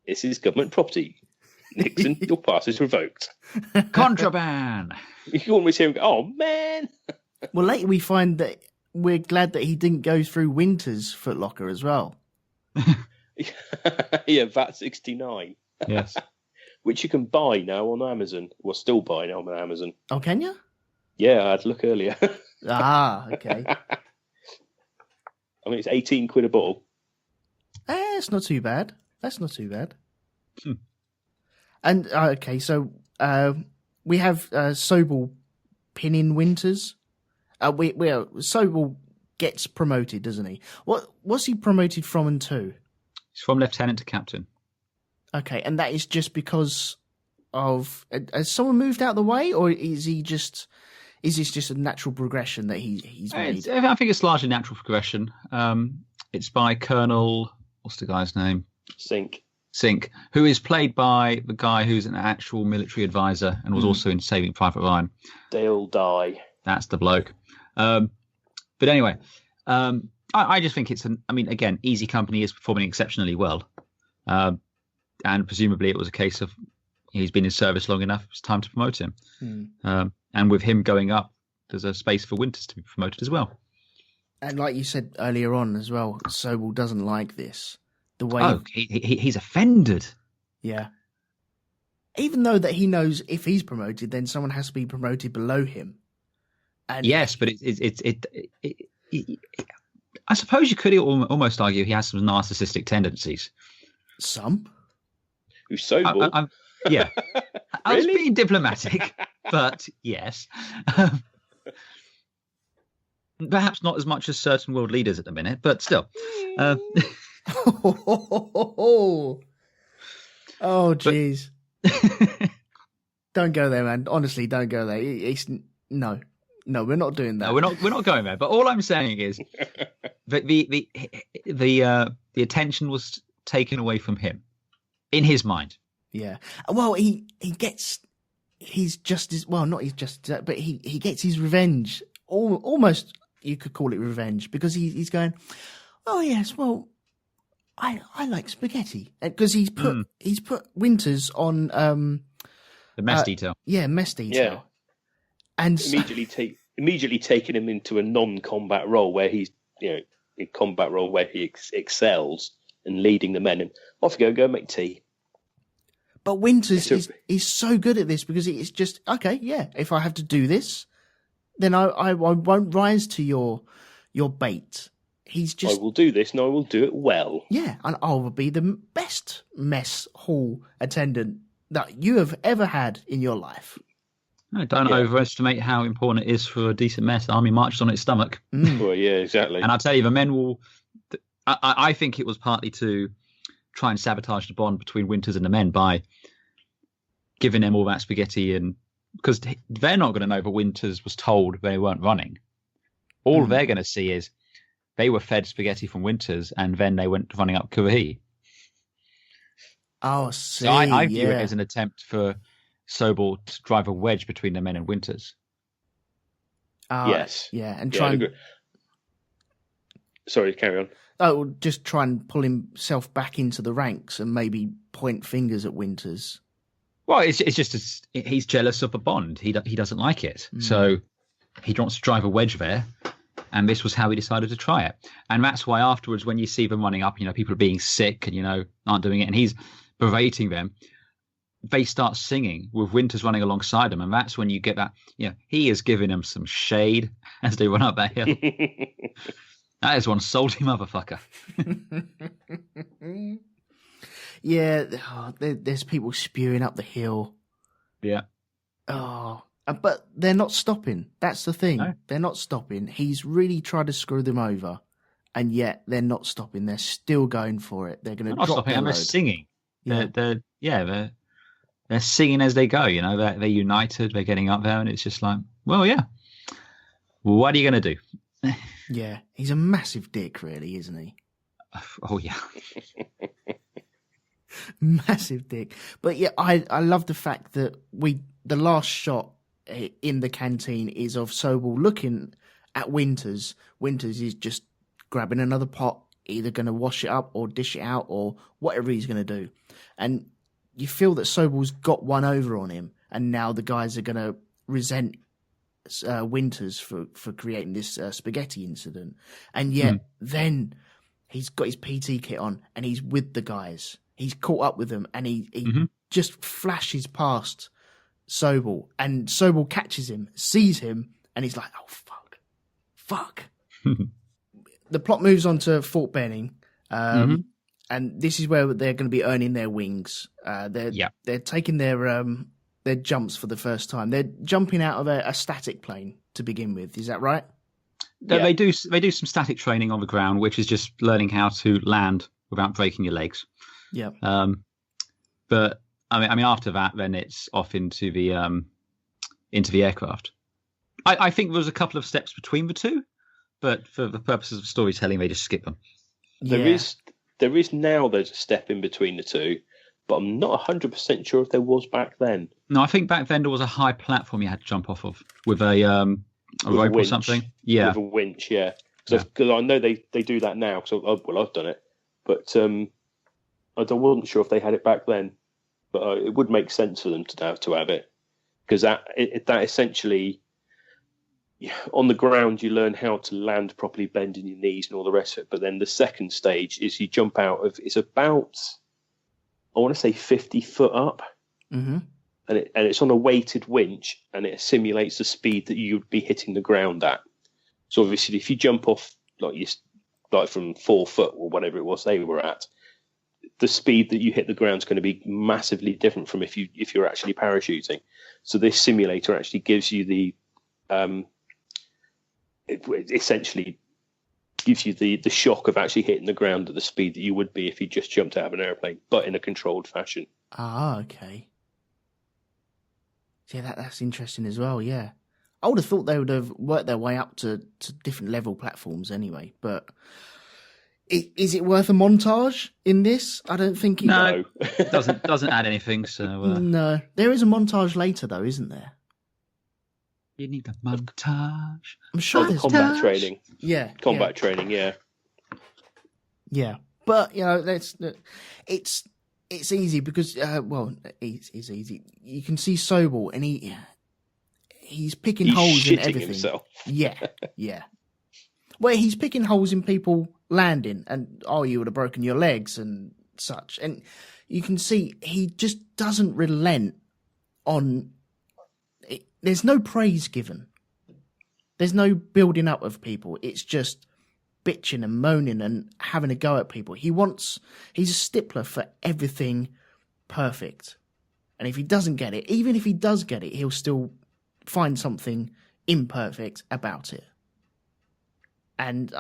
This is government property. Nixon, your pass is revoked. Contraband. You always hear him go, oh, man. Well, later we find that we're glad that he didn't go through Winter's footlocker as well. Yeah, VAT 69. Yes. Which you can buy now on Amazon. Well, still buy now on Amazon. Oh, can you? Yeah, I had a look earlier. Okay. I mean, it's 18 quid a bottle. That's not too bad. And, okay, so we have Sobel pinning Winters. Sobel gets promoted, doesn't he? What's he promoted from and to? He's from lieutenant to captain. Okay, and that is just because of has someone moved out of the way, or is this just a natural progression that he's made? I think it's largely natural progression. It's by Colonel, what's the guy's name? Sink, who is played by the guy who's an actual military advisor and was also in Saving Private Ryan. Dale Dye. That's the bloke. But anyway, I just think again, Easy Company is performing exceptionally well. And presumably it was a case of he's been in service long enough, it's time to promote him. And with him going up, there's a space for Winters to be promoted as well. And like you said earlier on as well, Sobel doesn't like this. The way he's offended. Yeah. even though that he knows if he's promoted, then someone has to be promoted below him. And yes, but I suppose you could almost argue he has some narcissistic tendencies. some. Who's Sobel? Yeah, I was being diplomatic, but yes. Perhaps not as much as certain world leaders at the minute, but still. Oh, jeez. Don't go there, man. Honestly, don't go there. No, we're not doing that. No, we're not going there. But all I'm saying is that the attention was taken away from him in his mind. Yeah. Well, he's just as well. Not he's just, but he gets his revenge. Almost, you could call it revenge, because he's going, oh yes, well, I like spaghetti, because he's put Winters on The mess detail. Yeah, mess detail. Yeah. And immediately taking him into a non-combat role where he's, a combat role where he excels and leading the men, and off you go make tea. But Winters is so good at this, because it's just, okay, yeah, if I have to do this, then I won't rise to your bait. He's just, I will do this and I will do it well. Yeah, and I will be the best mess hall attendant that you have ever had in your life. No, don't overestimate how important it is for a decent mess. Army marches on its stomach. Well, yeah, exactly. And I'll tell you, the men will... I think it was partly to try and sabotage the bond between Winters and the men by giving them all that spaghetti, and because they're not going to know that Winters was told they weren't running. All they're going to see is they were fed spaghetti from Winters, and then they went running up Currahee. Oh, see, so I view it as an attempt for Sobel to drive a wedge between the men and Winters. Yes. Yeah, and try and... Sorry, carry on. Oh, just try and pull himself back into the ranks and maybe point fingers at Winters. Well, it's just he's jealous of the bond. He doesn't like it, so he wants to drive a wedge there. And this was how he decided to try it. And that's why afterwards, when you see them running up, people are being sick and aren't doing it, and he's berating them, they start singing with Winters running alongside them, and that's when you get that. He is giving them some shade as they run up that hill. That is one salty motherfucker. Yeah, there's people spewing up the hill. Yeah. Oh, but they're not stopping. That's the thing. No. They're not stopping. He's really tried to screw them over, and yet they're not stopping. They're still going for it. They're going to drop their load. They're singing. Yeah. They're singing as they go. They're united. They're getting up there, and it's just like, well, yeah. What are you going to do? Yeah, he's a massive dick, really, isn't he? Oh, yeah. Massive dick. But yeah, I love the fact that the last shot in the canteen is of Sobel looking at Winters. Winters is just grabbing another pot, either going to wash it up or dish it out or whatever he's going to do. And you feel that Sobel's got one over on him, and now the guys are going to resent Winters for creating this spaghetti incident. And yet then he's got his PT kit on and he's with the guys. He's caught up with them, and he just flashes past Sobel, and Sobel catches him, sees him, and he's like, oh, fuck. The plot moves on to Fort Benning, and this is where they're going to be earning their wings. They're taking their jumps for the first time. They're jumping out of a static plane to begin with. Is that right? They do some static training on the ground, which is just learning how to land without breaking your legs. Yeah. But I mean, after that, then it's off into the aircraft. I think there was a couple of steps between the two, but for the purposes of storytelling, they just skip them. There's a step in between the two, but I'm not 100% sure if there was back then. No, I think back then there was a high platform you had to jump off of with a rope or something. Yeah, with a winch. Yeah, because I know they do that now. Because I've done it, but I wasn't sure if they had it back then. But it would make sense for them to have it, because that essentially, on the ground you learn how to land properly, bending your knees and all the rest of it. But then the second stage is you jump out of, it's about, I want to say 50 foot up, Mm-hmm. and it's on a weighted winch, and it simulates the speed that you'd be hitting the ground at. So obviously, if you jump off like from 4 foot or whatever it was they were at, the speed that you hit the ground is going to be massively different from if you're actually parachuting. So this simulator actually gives you it essentially gives you the shock of actually hitting the ground at the speed that you would be if you just jumped out of an airplane, but in a controlled fashion. Ah, okay. Yeah, that's interesting as well, yeah. I would have thought they would have worked their way up to different level platforms anyway, but is it worth a montage in this? I don't think it... No, doesn't add anything, so... No. There is a montage later, though, isn't there? You need a montage. I'm sure there's... Combat training. Yeah. Combat training, yeah. Yeah. But, you know, it's easy because, it's easy. You can see Sobel, and he's picking holes in everything. Himself. Yeah. Well, he's picking holes in people landing, and you would have broken your legs and such. And you can see he just doesn't relent on it. There's no praise given. There's no building up of people. It's just bitching and moaning and having a go at people. He's a stickler for everything perfect. And if he doesn't get it, even if he does get it, he'll still find something imperfect about it. And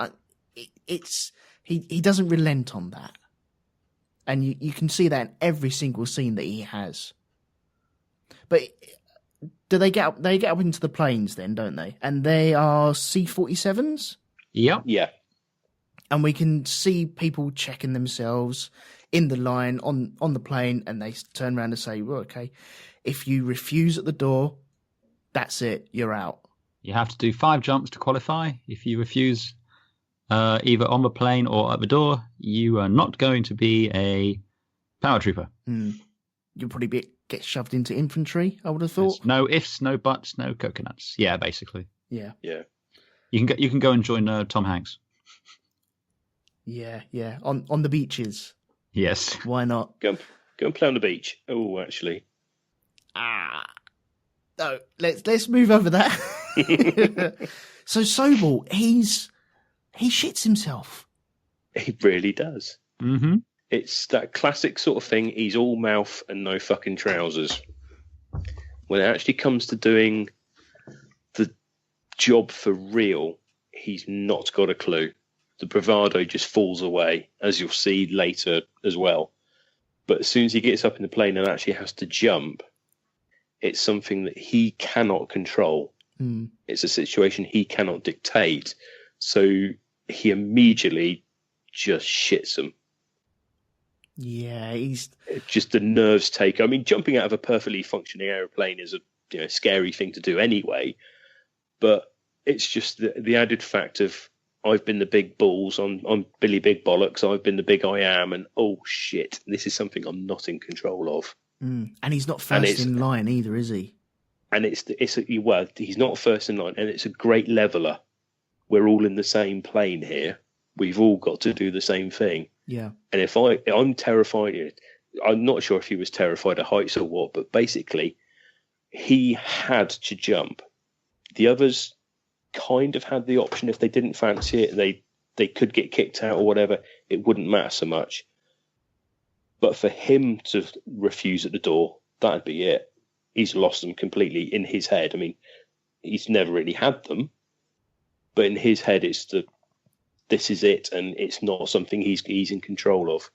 he doesn't relent on that. And you can see that in every single scene that he has. But do they get up into the planes then, don't they? And they are C-47s? Yep. Yeah. And we can see people checking themselves in the line on the plane, and they turn around and say, well, okay, if you refuse at the door, that's it, you're out. You have to do 5 jumps to qualify. If you refuse either on the plane or at the door, you are not going to be a paratrooper. You'll probably get shoved into infantry, I would have thought. There's no ifs, no buts, no coconuts. Yeah, basically. Yeah. You can go and join Tom Hanks. Yeah. On the beaches. Yes. Why not? Go and play on the beach. Oh, actually. No, let's move over that. So Sobel, he shits himself. He really does. Mm-hmm. It's that classic sort of thing. He's all mouth and no fucking trousers. When it actually comes to doing the job for real, he's not got a clue. The bravado just falls away, as you'll see later as well. But as soon as he gets up in the plane and actually has to jump, it's something that he cannot control. It's a situation he cannot dictate. So he immediately just shits him. Yeah, just the nerves take. I mean, jumping out of a perfectly functioning aeroplane is a scary thing to do anyway. But it's just the added fact of I've been the big balls, I'm Billy Big Bollocks, I've been the big I am, and oh shit, this is something I'm not in control of. And he's not first in line either, is he? And he's not first in line, and it's a great leveler. We're all in the same plane here. We've all got to do the same thing. Yeah. And if I'm terrified, I'm not sure if he was terrified of heights or what, but basically he had to jump. The others kind of had the option if they didn't fancy it, they could get kicked out or whatever. It wouldn't matter so much. But for him to refuse at the door, that'd be it. He's lost them completely in his head. I mean, he's never really had them, but in his head, this is it, and it's not something he's in control of.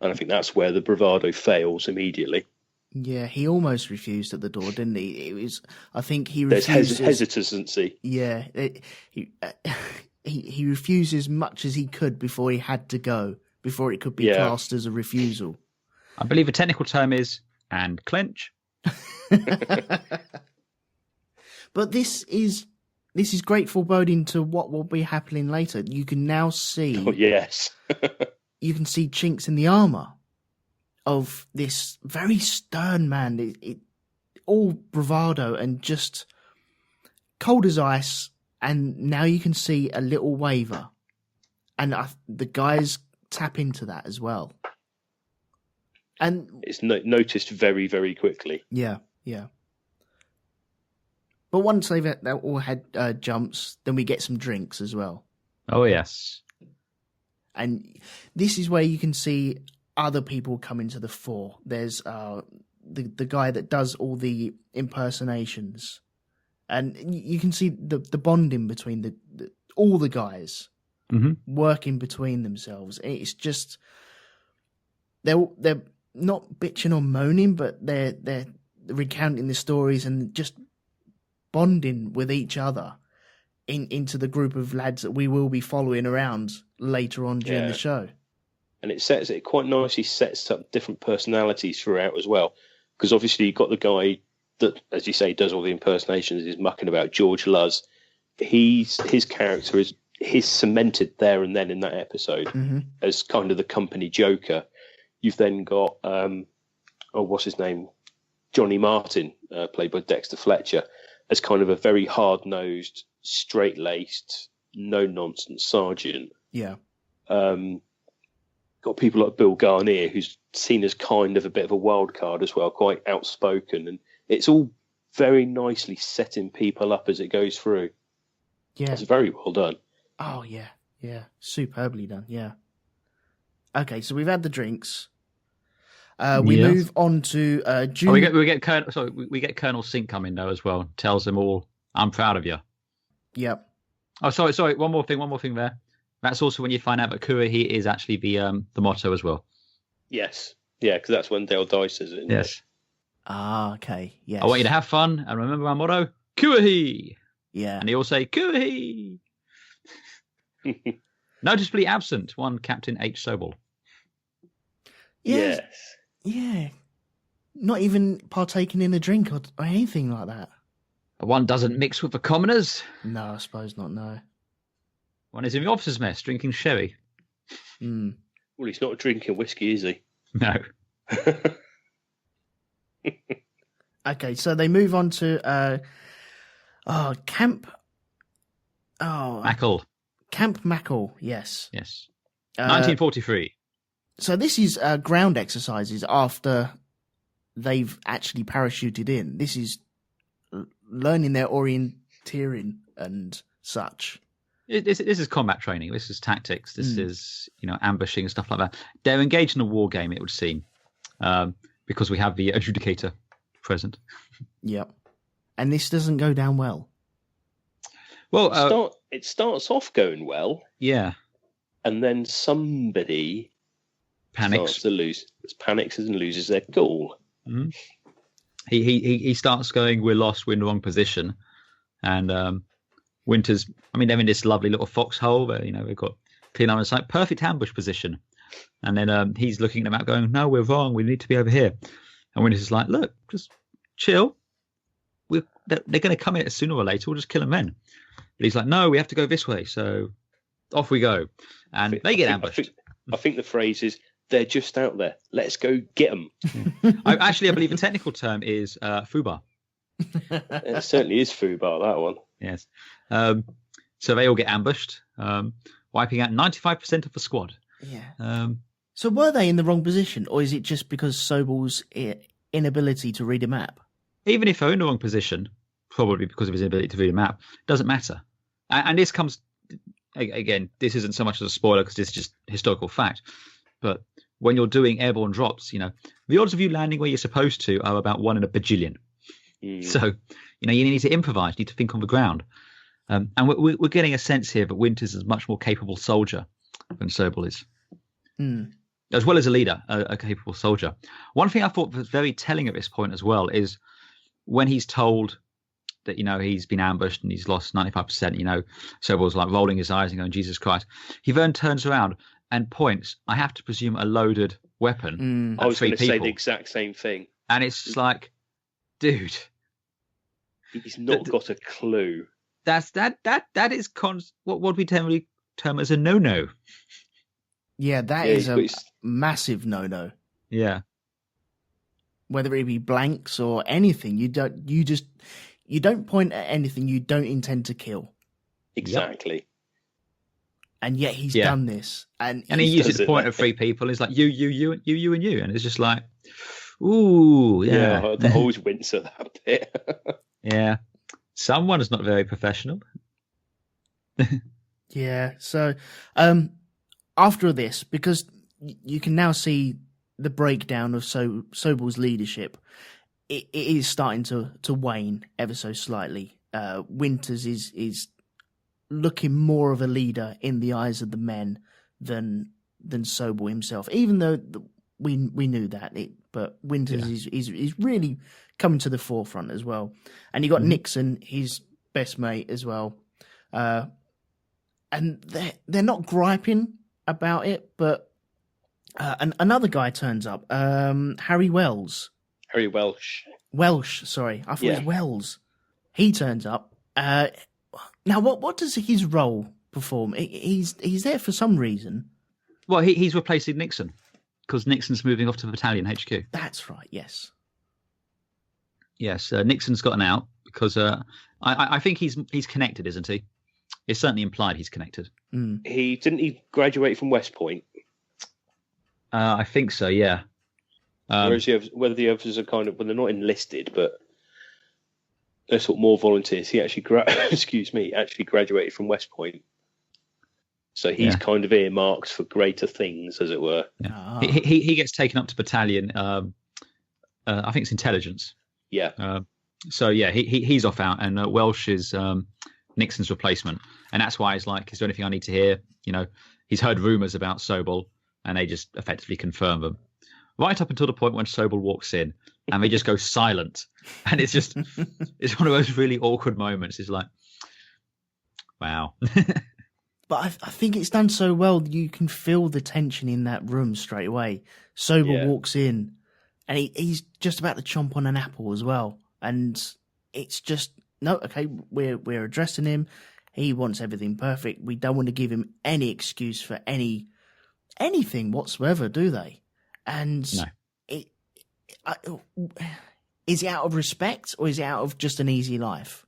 And I think that's where the bravado fails immediely. Yeah, he almost refused at the door, didn't he? It was, I think he refused. There's hesitancy. Yeah, he refused as much as he could before he had to go, before it could be classed as a refusal. I believe a technical term is and clench. But this is great foreboding to what will be happening later. You can now see. Oh, yes. You can see chinks in the armor of this very stern man. It all bravado and just cold as ice. And now you can see a little waver, and the guys tap into that as well. And it's noticed very, very quickly. yeah. But once they've all had jumps, then we get some drinks as well. Oh, yes. And this is where you can see other people come into the fore. There's the guy that does all the impersonations. And you can see the bonding between all the guys working between themselves. It's just they're not bitching or moaning, but they're recounting the stories and just bonding with each other into the group of lads that we will be following around later on during the show. And it quite nicely sets up different personalities throughout as well. Because obviously you've got the guy that, as you say, does all the impersonations, is mucking about, George Luz. His character is cemented there and then in that episode as kind of the company joker. You've then got what's his name, Johnny Martin, played by Dexter Fletcher, as kind of a very hard-nosed, straight-laced, no-nonsense sergeant. Yeah. Got people like Bill Garnier, who's seen as kind of a bit of a wild card as well, quite outspoken, and it's all very nicely setting people up as it goes through. Yeah. It's very well done. Oh, yeah. Superbly done, yeah. Okay, so we've had the drinks. We move on to June. We get Colonel Sink coming though as well. Tells them all, "I'm proud of you." Yep. Oh, sorry. One more thing there. That's also when you find out that Currahee is actually the motto as well. Yes. Yeah, because that's when Dale Dice says it. Yes. Ah, okay. Yes. I want you to have fun and remember our motto, Currahee. Yeah. And they all say Currahee. Noticeably absent, one Captain H. Sobel. Yes. Yeah. Not even partaking in a drink or anything like that. One doesn't mix with the commoners. No, I suppose not, no. One is in the officers' mess drinking sherry. Mm. Well, he's not drinking whiskey, is he? No. Okay, so they move on to Camp... Oh, Mackle. Camp Mackle, yes. Yes. 1943. So this is ground exercises after they've actually parachuted in. This is learning their orienteering and such. This is combat training. This is tactics. This is, ambushing and stuff like that. They're engaged in a war game, it would seem, because we have the adjudicator present. Yep. And this doesn't go down well. Well, it starts off going well. Yeah. And then somebody panics and loses their cool. Mm-hmm. He starts going, "We're lost, we're in the wrong position," and Winters. They're in this lovely little foxhole where we've got clean line of sight, perfect ambush position, and then he's looking at the map, going, "No, we're wrong. We need to be over here." And Winters is like, "Look, just chill. They're going to come here sooner or later. We'll just kill them then." But he's like, "No, we have to go this way." So off we go, and they get ambushed. I think the phrase is, "They're just out there. Let's go get them." I believe the technical term is FUBAR. It certainly is FUBAR, that one. Yes. So they all get ambushed, wiping out 95% of the squad. Yeah. So were they in the wrong position, or is it just because Sobel's inability to read a map? Even if they're in the wrong position, probably because of his inability to read a map, doesn't matter. And this comes, again, this isn't so much as a spoiler because this is just historical fact, but when you're doing airborne drops, the odds of you landing where you're supposed to are about 1 in a bajillion. So, you need to improvise, you need to think on the ground. And we're getting a sense here that Winters is a much more capable soldier than Sobel is. As well as a leader, a capable soldier. One thing I thought was very telling at this point as well is when he's told that, he's been ambushed and he's lost 95%, Sobel's like rolling his eyes and going, "Jesus Christ." He then turns around and points, I have to presume, a loaded weapon. I was going to say the exact same thing. And it's just like, dude. He's not got a clue. That is what we generally term as a no-no. Yeah, that is a massive no-no. Yeah. Whether it be blanks or anything, you don't point at anything you don't intend to kill. Exactly. and yet he's Yeah. done this. And he he's uses does the it, point like- of three people. It's like you, and you, and it's just like, ooh, yeah, I always wince at that bit. yeah. Someone is not very professional. Yeah. So, after this, because you can now see the breakdown of Sobel's leadership, it is starting to wane ever so slightly. Winters is looking more of a leader in the eyes of the men than Sobel himself, even though we knew that. But Winters is really coming to the forefront as well. And you got Nixon, his best mate as well. And they're not griping about it, but another guy turns up, Harry Wells. Harry Welsh, sorry. I thought it was Yeah. Wells. He turns up. Now, what does his role perform? He's there for some reason. Well, he's replacing Nixon because Nixon's moving off to the battalion HQ. That's right, yes. Yes, Nixon's gotten out because I think he's connected, isn't he? It's certainly implied he's connected. He graduate from West Point. I think so, yeah. Whereas whether the others are kind of, well, they're not enlisted, but they're sort of more volunteers. He actually, actually graduated from West Point. So he's kind of earmarked for greater things, as it were. Yeah. Ah. He gets taken up to battalion. I think it's intelligence. Yeah. So yeah, he's off out, and Welsh is Nixon's replacement, and that's why he's like, "Is there anything I need to hear?" You know, he's heard rumors about Sobel, and they just effectively confirm them. Right up until the point when Sobel walks in, and they just go silent, and it's just it's one of those really awkward moments. It's like, wow. But I think it's done so well that you can feel the tension in that room straight away. Sobel walks in, and he's just about to chomp on an apple as well. And it's just, no, okay, we're addressing him. He wants everything perfect. We don't want to give him any excuse for anything whatsoever, do they? And No. Is it out of respect, or is it out of just an easy life?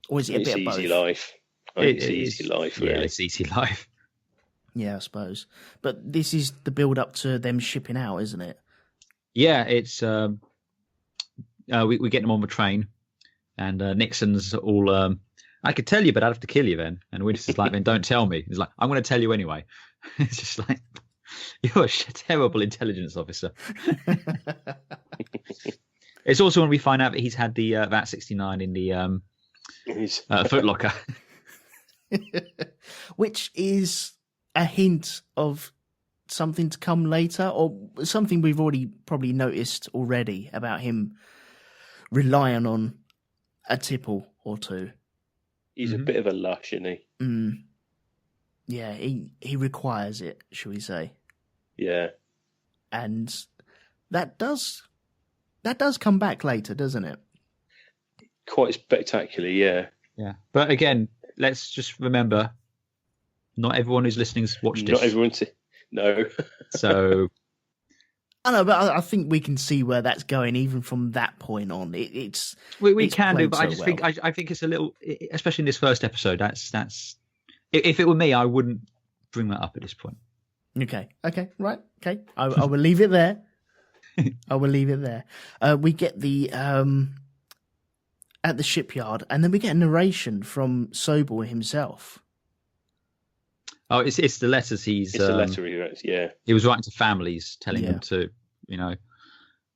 Or is it a bit of both? Easy life. It's easy life, really. Yeah, it's easy life. Yeah, I suppose. But this is the build up to them shipping out, isn't it? Yeah, it's we get them on the train, and Nixon's all, I could tell you, but I'd have to kill you then. And we're just like, then don't tell me. He's like, I'm going to tell you anyway. It's just like, you're a terrible intelligence officer. It's also when we find out that he's had the VAT 69 in the footlocker. Which is a hint of something to come later, or something we've already probably noticed already about him relying on a tipple or two. He's a bit of a lush, isn't he? Yeah, he requires it, shall we say. Yeah. And that does come back later, doesn't it? Quite spectacular, yeah. Yeah. But again, let's just remember, not everyone who's listening's watched this. Not everyone's... No. So... I know, but I think we can see where that's going, even from that point on. It's we it's can do, played but I so just well. think I think it's a little, especially in this first episode. That's if it were me, I wouldn't bring that up at this point. Okay, right, okay. I will leave it there. I will leave it there. We get the at the shipyard, and then we get a narration from Sobel himself. Oh, it's the letters he's. It's the letter he wrote, yeah. He was writing to families, telling them to,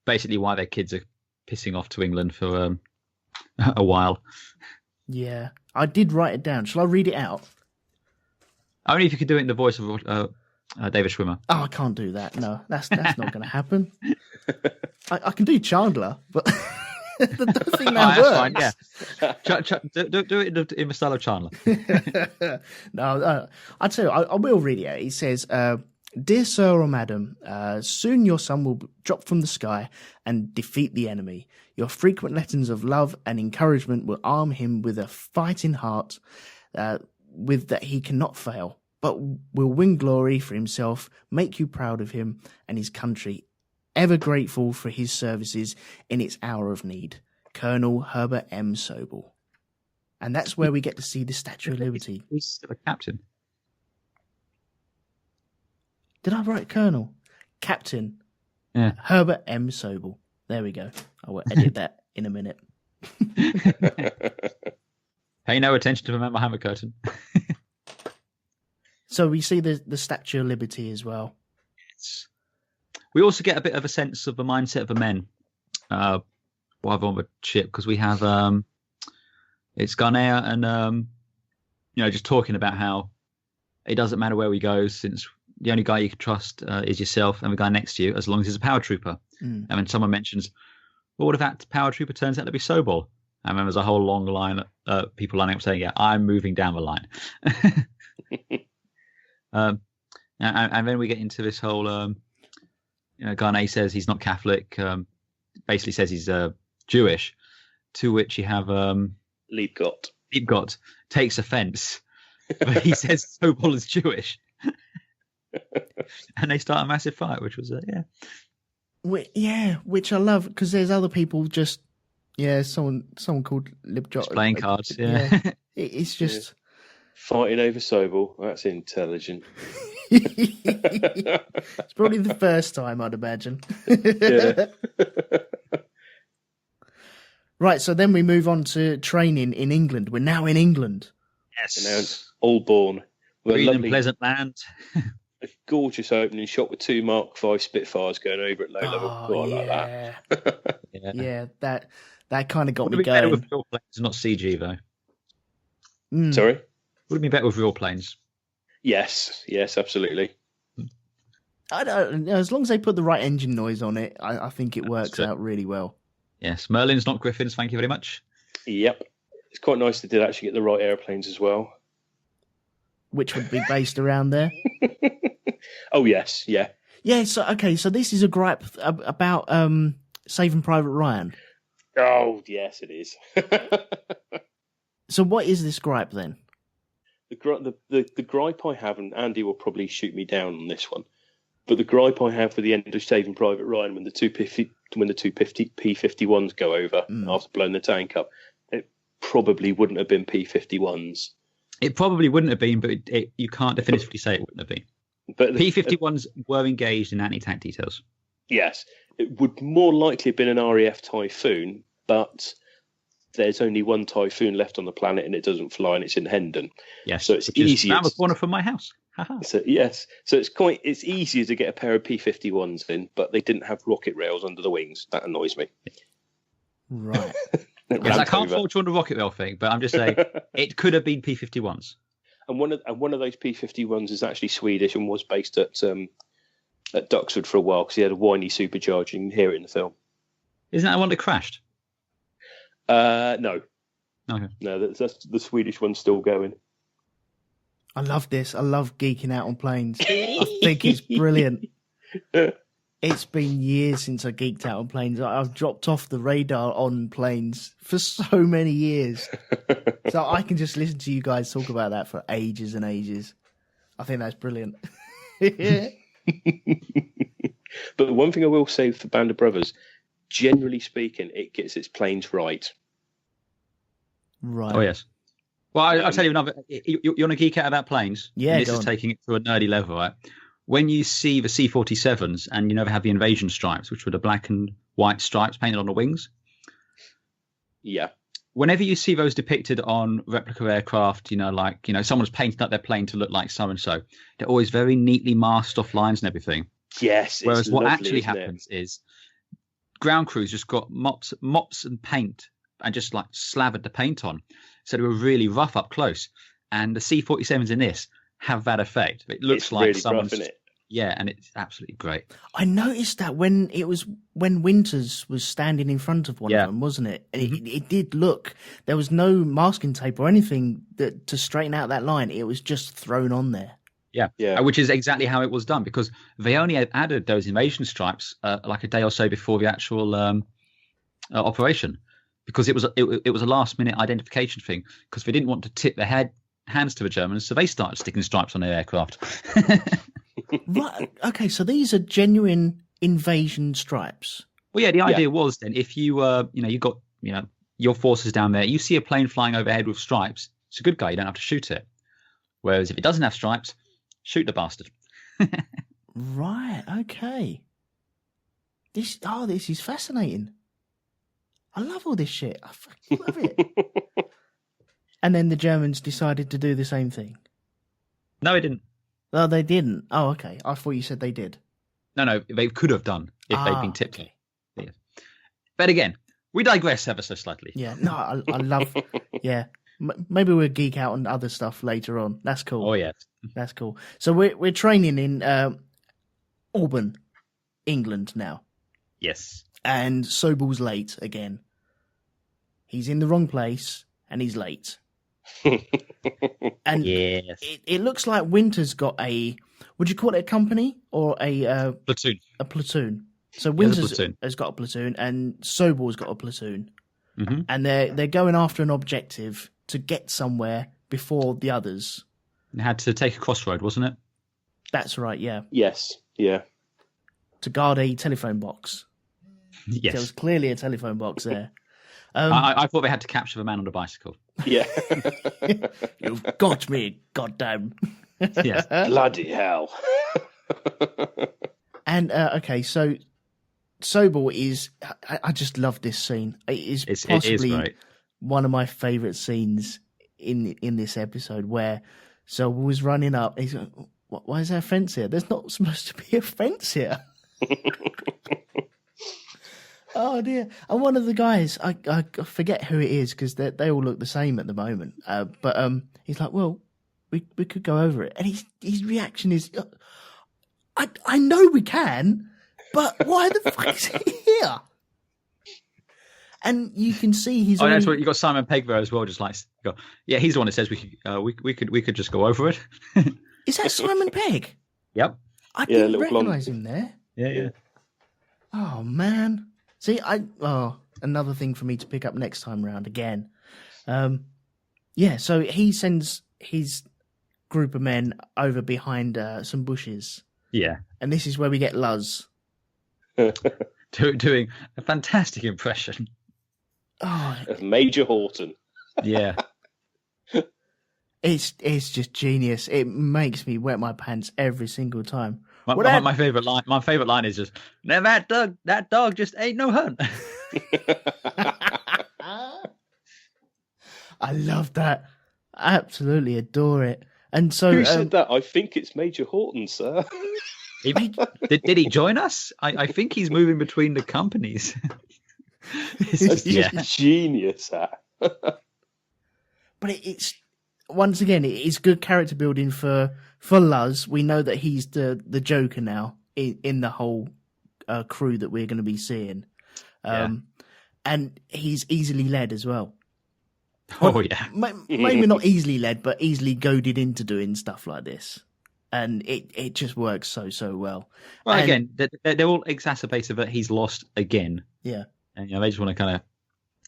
basically why their kids are pissing off to England for a while. Yeah, I did write it down. Shall I read it out? Only if you could do it in the voice of David Schwimmer. Oh, I can't do that. No, that's not going to happen. I can do Chandler, but I don't think that works. That's fine, yeah. Do it in the style of Chandler. No, I'll tell you, I will read it out. He says, Dear Sir or Madam, soon your son will drop from the sky and defeat the enemy. Your frequent letters of love and encouragement will arm him with a fighting heart, with that he cannot fail, but will win glory for himself, make you proud of him and his country, ever grateful for his services in its hour of need. Colonel Herbert M. Sobel. And that's where we get to see the Statue of Liberty. He's still a captain. Did I write Colonel? Captain. Yeah. Herbert M. Sobel. There we go. I will edit that in a minute. Pay no attention to the Member Hammer Curtain. So we see the Statue of Liberty as well. We also get a bit of a sense of the mindset of the men while they're on the ship, because we have it's Garnier and just talking about how it doesn't matter where we go, since the only guy you can trust is yourself and the guy next to you, as long as he's a paratrooper. And then someone mentions, well, what if that paratrooper turns out to be Sobel? And then there's a whole long line of people lining up saying, yeah, I'm moving down the line. And then we get into this whole, Garnier says he's not Catholic, basically says he's Jewish, to which you have Liebgott takes offence, but he says Sobel is Jewish. And they start a massive fight, which was which I love, because there's other people just someone called Liebgott playing cards. It's just fighting over Sobel. That's intelligent. It's probably the first time, I'd imagine. Yeah. Right, so then we move on to training in England. We're now in England. Yes. And now it's Allborn. Green and pleasant land. A gorgeous opening shot with 2 Mark V Spitfires going over at low level. Like that. Yeah, that kind of got me Would it be better going. with real planes, not CG though? Sorry? Would it be better with real planes? Yes, absolutely. I don't, as long as they put the right engine noise on it, I think it works out really well. Yes, Merlins, not Griffins. Thank you very much. Yep. It's quite nice they did actually get the right airplanes as well. Which would be based around there. Oh, yes, yeah. Yeah, so this is a gripe about Saving Private Ryan. Oh, yes, it is. So what is this gripe then? The gripe I have, and Andy will probably shoot me down on this one, but the gripe I have for the end of Saving Private Ryan, when the two P-51s go over after blowing the tank up, it probably wouldn't have been P-51s. It probably wouldn't have been, but you can't definitively say it wouldn't have been. But P-51s were engaged in anti-tank details. Yes, it would more likely have been an RAF Typhoon, but there's only one Typhoon left on the planet and it doesn't fly, and it's in Hendon. Yes, so it's easier. Around the corner from my house. So it's easier to get a pair of P-51s in, but they didn't have rocket rails under the wings. That annoys me. Right. Yes, I can't fault you on the rocket rail thing, but I'm just saying it could have been P-51s. And one of those P-51s is actually Swedish and was based at Duxford for a while, because he had a whiny supercharger. You can hear it in the film. Isn't that one that crashed? No. Okay. No, that's the Swedish one's still going. I love this. I love geeking out on planes. I think it's brilliant. It's been years since I geeked out on planes. I've dropped off the radar on planes for so many years. So I can just listen to you guys talk about that for ages and ages. I think that's brilliant. But one thing I will say for Band of Brothers, generally speaking, it gets its planes right. Right. Oh, yes. Well, I'll tell you another. You want to geek out about planes? Yeah, This is taking it to a nerdy level, right? When you see the C-47s and they have the invasion stripes, which were the black and white stripes painted on the wings. Yeah. Whenever you see those depicted on replica aircraft, someone's painted up their plane to look like so-and-so, they're always very neatly masked off lines and everything. Yes. Whereas what actually happens is ground crews just got mops and paint and just slathered the paint on. So they were really rough up close. And the C-47s in this have that effect. It looks like really someone's rough, isn't it? Yeah, and it's absolutely great. I noticed that when Winters was standing in front of one of them, wasn't it? And it did look, there was no masking tape or anything to straighten out that line. It was just thrown on there. Yeah. Which is exactly how it was done, because they only added those invasion stripes like a day or so before the actual operation, because it was a last minute identification thing, because they didn't want to tip their hands to the Germans, so they started sticking stripes on their aircraft. Right. Okay, so these are genuine invasion stripes. Well, yeah, the idea was then if you you got your forces down there. You see a plane flying overhead with stripes. It's a good guy. You don't have to shoot it. Whereas if it doesn't have stripes, shoot the bastard. Right. Okay. This is fascinating. I love all this shit. I fucking love it. And then the Germans decided to do the same thing. No, it didn't. Oh, they didn't. Oh, okay. I thought you said they did. No, they could have done if they'd been tipped. Okay. Yeah. But again, we digress ever so slightly. Yeah. No, I love. Yeah. Maybe we'll geek out on other stuff later on. That's cool. Oh yes. That's cool. So we're training in Auburn, England now. Yes. And Sobel's late again. He's in the wrong place and he's late. And yes. it looks like Winter's got would you call it a company or a Platoon. A platoon. So Yeah, Winter's platoon. has got a platoon and Sobel's got a platoon. Mm-hmm. And they're going after an objective to get somewhere before the others. It had to take a crossroad, wasn't it? That's right, yeah. Yes. Yeah. To guard a telephone box. Yes. There was clearly a telephone box there. I thought they had to capture the man on the bicycle. Yeah. You've got me, goddamn. Yes. Bloody hell. And okay, so Sobel is. I just love this scene. It is It possibly is great. one of my favourite scenes in this episode where Sobel was running up. He's like, why is there a fence here? There's not supposed to be a fence here. Oh dear! And one of the guys, I forget who it is because they all look the same at the moment. But he's like, well, we could go over it, and his reaction is, I know we can, but why the fuck is he here? And you can see he's. Oh, that's what you got. Simon Pegg there as well. Just like, yeah, he's the one that says we could just go over it. Is that Simon Pegg? Yep. I didn't little blonde. recognise him there. Yeah. Oh man! See, another thing for me to pick up next time round again. Yeah, so he sends his group of men over behind some bushes, Yeah. and this is where we get Luz. Doing a fantastic impression. Oh, Of Major Horton. Yeah. it's just genius. It makes me wet my pants every single time. My favorite line is just, "Now that dog just ain't no hunt." I love that. I absolutely adore it. And so Who said that? I think it's Major Horton, sir. Did he join us? I think he's moving between the companies. That's just genius. That. But it's once again, it is good character building for Luz. We know that he's the Joker now in the whole crew that we're going to be seeing, and he's easily led as well. Oh yeah. Maybe not easily led, but easily goaded into doing stuff like this, and it just works so well. Well, And- again, they're all exacerbated that he's lost again, yeah. and they just want to kind of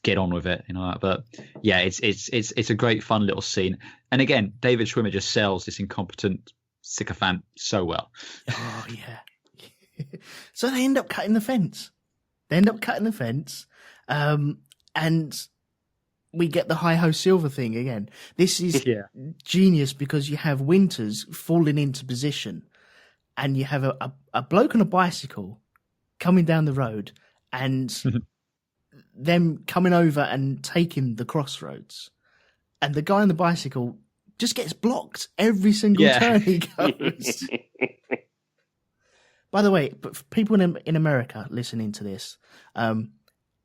get on with it, But yeah, it's a great fun little scene. And again, David Schwimmer just sells this incompetent sycophant so well. Oh yeah. So they end up cutting the fence. And we get the hi-ho silver thing again. This is genius because you have Winters falling into position, and you have a bloke on a bicycle coming down the road, and them coming over and taking the crossroads, and the guy on the bicycle just gets blocked every single turn he goes. By the way, but for people in America listening to this,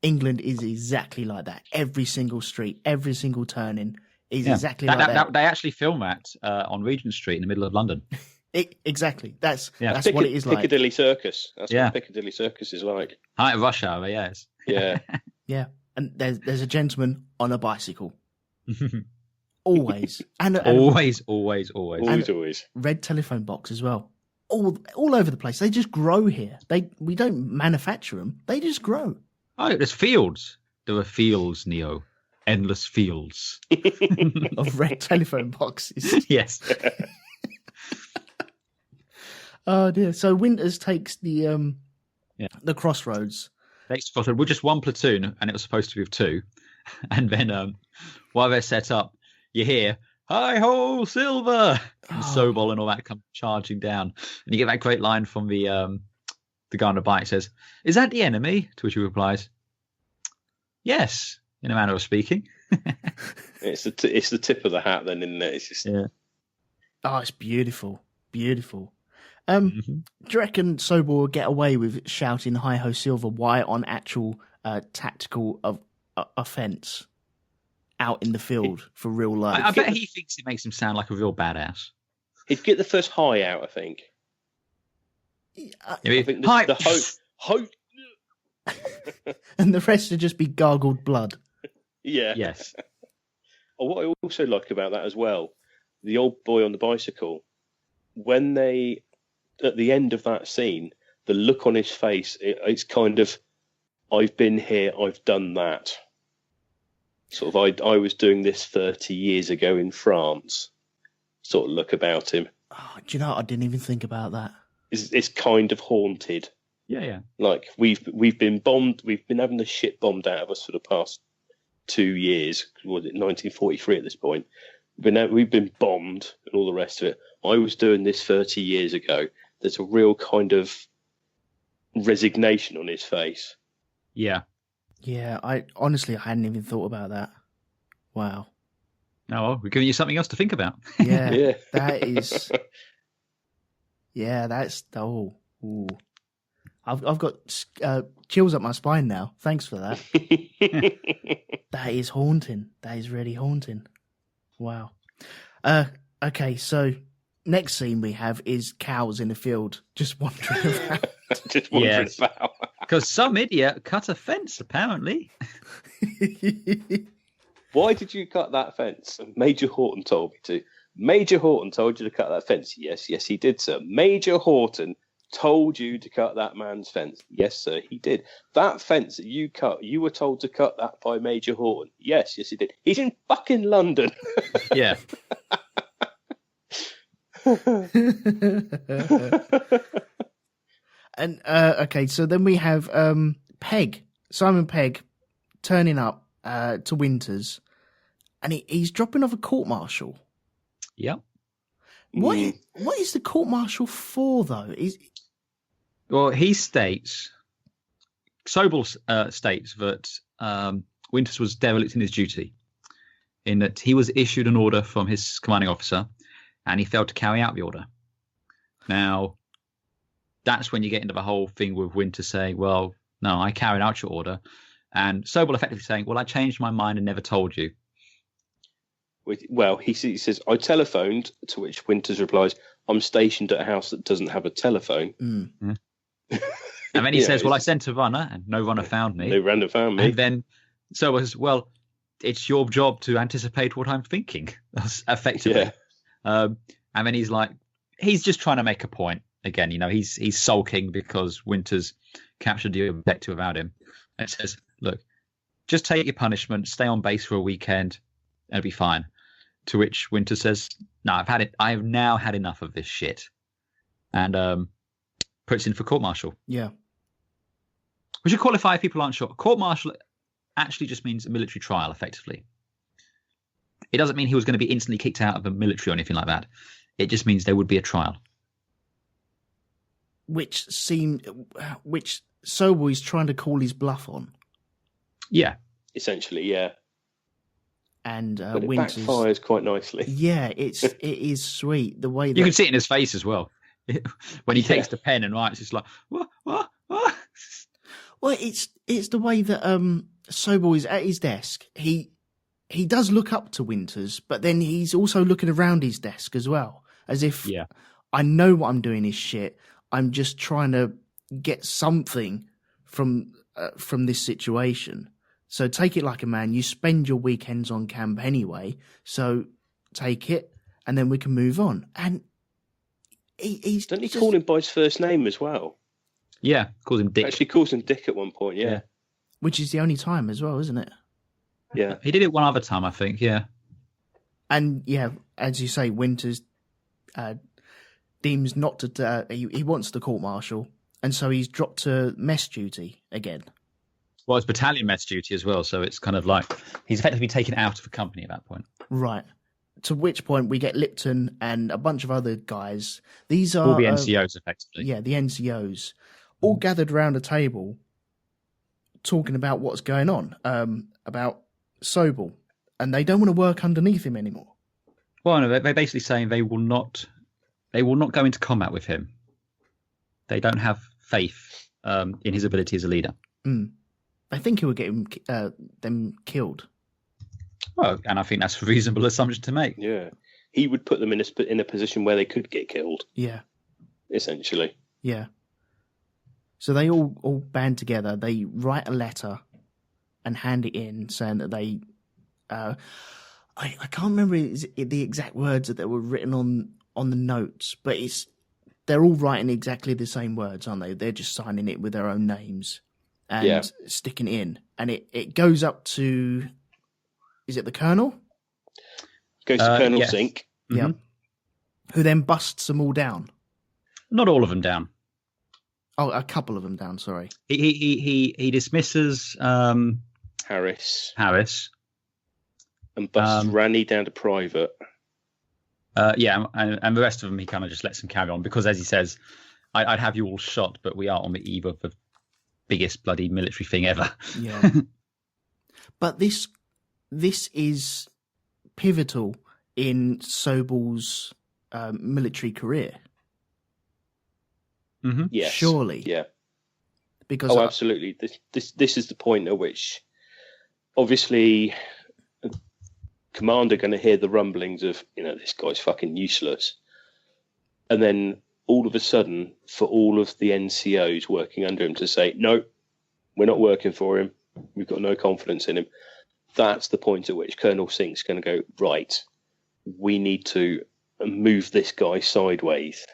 England is exactly like that. Every single street, every single turning is exactly like that. They actually film that on Regent Street in the middle of London. Exactly. That's what it is like. Piccadilly Circus. That's what Piccadilly Circus is like. At rush hour, yes. Yeah. Yeah. And there's a gentleman on a bicycle. Always. And always. Always. Red telephone box as well. All over the place. They just grow here. We don't manufacture them. They just grow. Oh, there's fields. There are fields, Neo. Endless fields. Of red telephone boxes. Yes. Oh dear. So Winters takes the crossroads. Next crossroad, we're just one platoon, and it was supposed to be of two. And then while they're set up, you hear, "Hi ho, Silver!" And Sobel and all that come charging down. And you get that great line from the guy on the bike says, "Is that the enemy?" To which he replies, "Yes," in a manner of speaking. It's the tip of the hat then, isn't it? It's just... Yeah. Oh, it's beautiful. Beautiful. Do you reckon Sobel will get away with shouting "Hi ho, Silver" while on actual tactical offence out in the field for real life? I bet he thinks it makes him sound like a real badass. He'd get the first high out, I think. I think Hi. the hope. And the rest would just be gargled blood. Yeah. Yes. Oh, what I also like about that as well, the old boy on the bicycle, when they, at the end of that scene, the look on his face, it's kind of, I've been here, I've done that. Sort of, I was doing this 30 years ago in France. Sort of look about him. Oh, do you know what? I didn't even think about that. It's kind of haunted. Yeah. Like we've been bombed, we've been having the shit bombed out of us for the past 2 years. Was it 1943 at this point? We've been bombed and all the rest of it. I was doing this 30 years ago. There's a real kind of resignation on his face. Yeah. Yeah, I hadn't even thought about that. Wow. Oh, well, we're giving you something else to think about. Yeah. That is. Yeah, that's Ooh. I've got chills up my spine now. Thanks for that. That is haunting. That is really haunting. Wow. Okay, so next scene we have is cows in the field just wandering around. Just wandering about. Because some idiot cut a fence, apparently. Why did you cut that fence? Major Horton told me to. Major Horton told you to cut that fence. Yes, he did, sir. Major Horton told you to cut that man's fence. Yes, sir, he did. That fence that you cut, you were told to cut that by Major Horton. Yes, he did. He's in fucking London. Yeah. And okay, so then we have Simon Pegg, turning up to Winters, and he's dropping off a court-martial. Yep. What is the court-martial for, though? Well, he states, Sobel states that Winters was derelict in his duty, in that he was issued an order from his commanding officer, and he failed to carry out the order. Now, that's when you get into the whole thing with Winters saying, well, no, I carried out your order. And Sobel effectively saying, well, I changed my mind and never told you. Well, he says, I telephoned, to which Winters replies, I'm stationed at a house that doesn't have a telephone. Mm. And then he says, well, I sent a runner and no runner found me. No runner found me. And then Sobel says, well, it's your job to anticipate what I'm thinking, effectively. Yeah. And then he's like, he's just trying to make a point. Again, he's sulking because Winters captured the objective without him. And says, look, just take your punishment, stay on base for a weekend, and it'll be fine. To which Winters says, no, I have now had enough of this shit. And puts in for court-martial. Yeah. We should qualify if people aren't sure. Court-martial actually just means a military trial, effectively. It doesn't mean he was going to be instantly kicked out of the military or anything like that. It just means there would be a trial. Which Sobel is trying to call his bluff on. Yeah. Essentially, yeah. And but it Winters backfires quite nicely. Yeah, it is sweet the way that you can see it in his face as well when he takes the pen and writes. It's like what? Well, it's the way that Sobel is at his desk. He does look up to Winters, but then he's also looking around his desk as well, as if I know what I'm doing is shit. I'm just trying to get something from this situation. So take it like a man. You spend your weekends on camp anyway, so take it, and then we can move on. And he's don't he call him by his first name as well? Yeah, calls him Dick. Actually, calls him Dick at one point. Yeah. Which is the only time as well, isn't it? Yeah, he did it one other time, I think. Yeah, and as you say, Winters deems not to. He wants the court-martial, and so he's dropped to mess duty again. Well, it's battalion mess duty as well, so it's kind of like he's effectively taken out of a company at that point. Right. To which point we get Lipton and a bunch of other guys. These are All the NCOs, effectively. Yeah, the NCOs, all gathered around a table, talking about what's going on, about Sobel, and they don't want to work underneath him anymore. Well, no, they're basically saying they will not go into combat with him. They don't have faith in his ability as a leader. I think he would get them killed. Well, and I think that's a reasonable assumption to make. Yeah, he would put them in a position where they could get killed. Yeah, essentially. Yeah. So they all band together. They write a letter and hand it in, saying that they. I can't remember the exact words that were written on the notes, but they're all writing exactly the same words, aren't they? They're just signing it with their own names and sticking it in, and it goes up to. Is it the Colonel? Goes to Colonel yes. Sink. Yeah. Mm-hmm. Who then busts them all down. Not all of them down. Oh, a couple of them down. Sorry. He dismisses Harris and busts Ranny down to private. Yeah, and the rest of them he kind of just lets them carry on because, as he says, I'd have you all shot, but we are on the eve of the biggest bloody military thing ever. Yeah. But this is pivotal in Sobel's military career. Mm-hmm. Yes. Surely. Yeah. Because absolutely. This is the point at which, obviously, Commander going to hear the rumblings of, this guy's fucking useless. And then all of a sudden, for all of the NCOs working under him to say, no, we're not working for him. We've got no confidence in him. That's the point at which Colonel Sink's going to go, right, we need to move this guy sideways.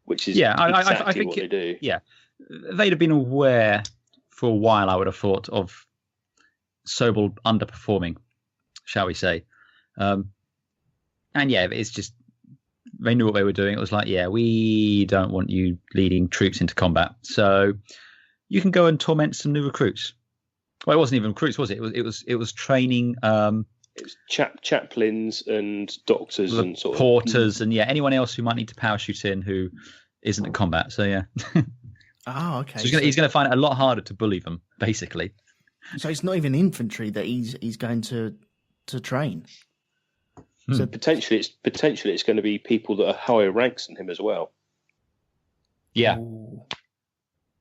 Which is exactly I think what they do. Yeah. They'd have been aware for a while, I would have thought, of Sobel underperforming, shall we say. And yeah, it's just, they knew what they were doing. It was like, yeah, we don't want you leading troops into combat. So you can go and torment some new recruits. Well, it wasn't even recruits, was it? It was training. It was chaplains and doctors and sort of porters and anyone else who might need to parachute in who isn't in combat. So yeah. Oh, okay. So he's going to find it a lot harder to bully them, basically. So it's not even infantry that he's going to train. So potentially it's going to be people that are higher ranks than him as well. Yeah. Ooh.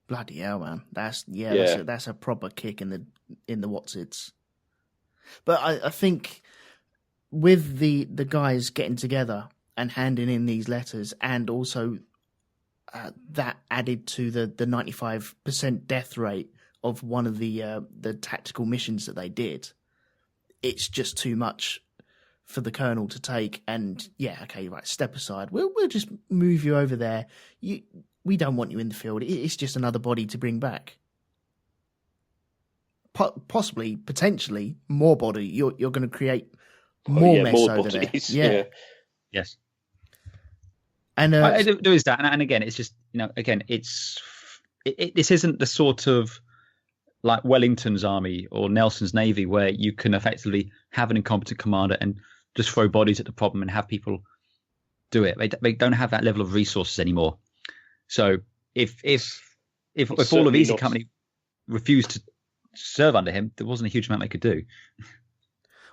Bloody hell, man! That's a proper kick in the whatsits. But I think with the guys getting together and handing in these letters, and also that added to the 95% death rate of one of the tactical missions that they did, it's just too much for the Colonel to take. And step aside. We'll just move you over there. We don't want you in the field. It's just another body to bring back. Possibly, potentially, more body. You're going to create more mess over bodies. There. Yeah. Yes. And there is that, and again, it's just this isn't the sort of like Wellington's army or Nelson's navy where you can effectively have an incompetent commander and just throw bodies at the problem and have people do it. They don't have that level of resources anymore. So if all of Easy Company refused to serve under him, there wasn't a huge amount they could do.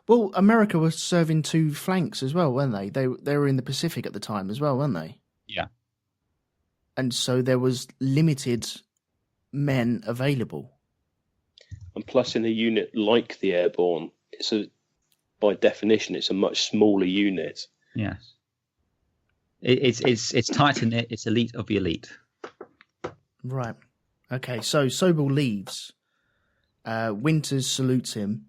Well, America was serving two flanks as well, weren't they? They were in the Pacific at the time as well, weren't they? Yeah. And so there was limited men available. And plus, in a unit like the Airborne, by definition, it's a much smaller unit. Yes. It's tight in it. It's elite of the elite. Right. Okay. So Sobel leaves. Winters salutes him,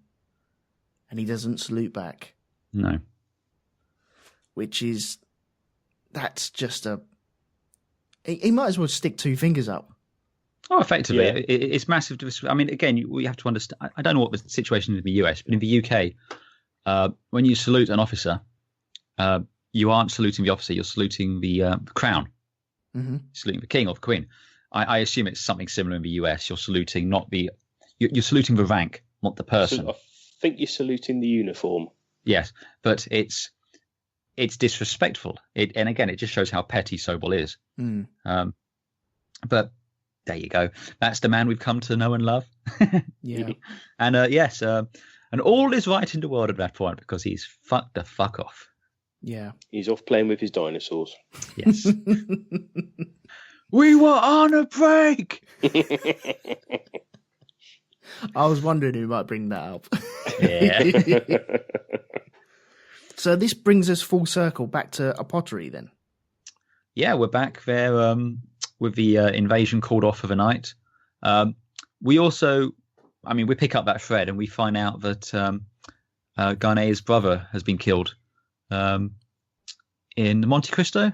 and he doesn't salute back. No. That's just a. He might as well stick two fingers up. Oh, effectively, it's massive. I mean, again, we have to understand. I don't know what the situation is in the US, but in the UK, when you salute an officer, you aren't saluting the officer, you're saluting the crown. Mm-hmm. Saluting the king or the queen. I assume it's something similar in the US. You're saluting not the you're saluting the rank, not the person. So I think you're saluting the uniform. Yes, but it's disrespectful. And again, it just shows how petty Sobel is. But there you go. That's the man we've come to know and love. Yeah. And yes, and all is right in the world at that point because he's fucked the fuck off. Yeah. He's off playing with his dinosaurs. Yes. We were on a break. I was wondering who might bring that up. Yeah. So this brings us full circle back to a pottery then. Yeah, we're back there with the invasion called off for the night. We also, we pick up that thread and we find out that Garnet's brother has been killed in Monte Cassino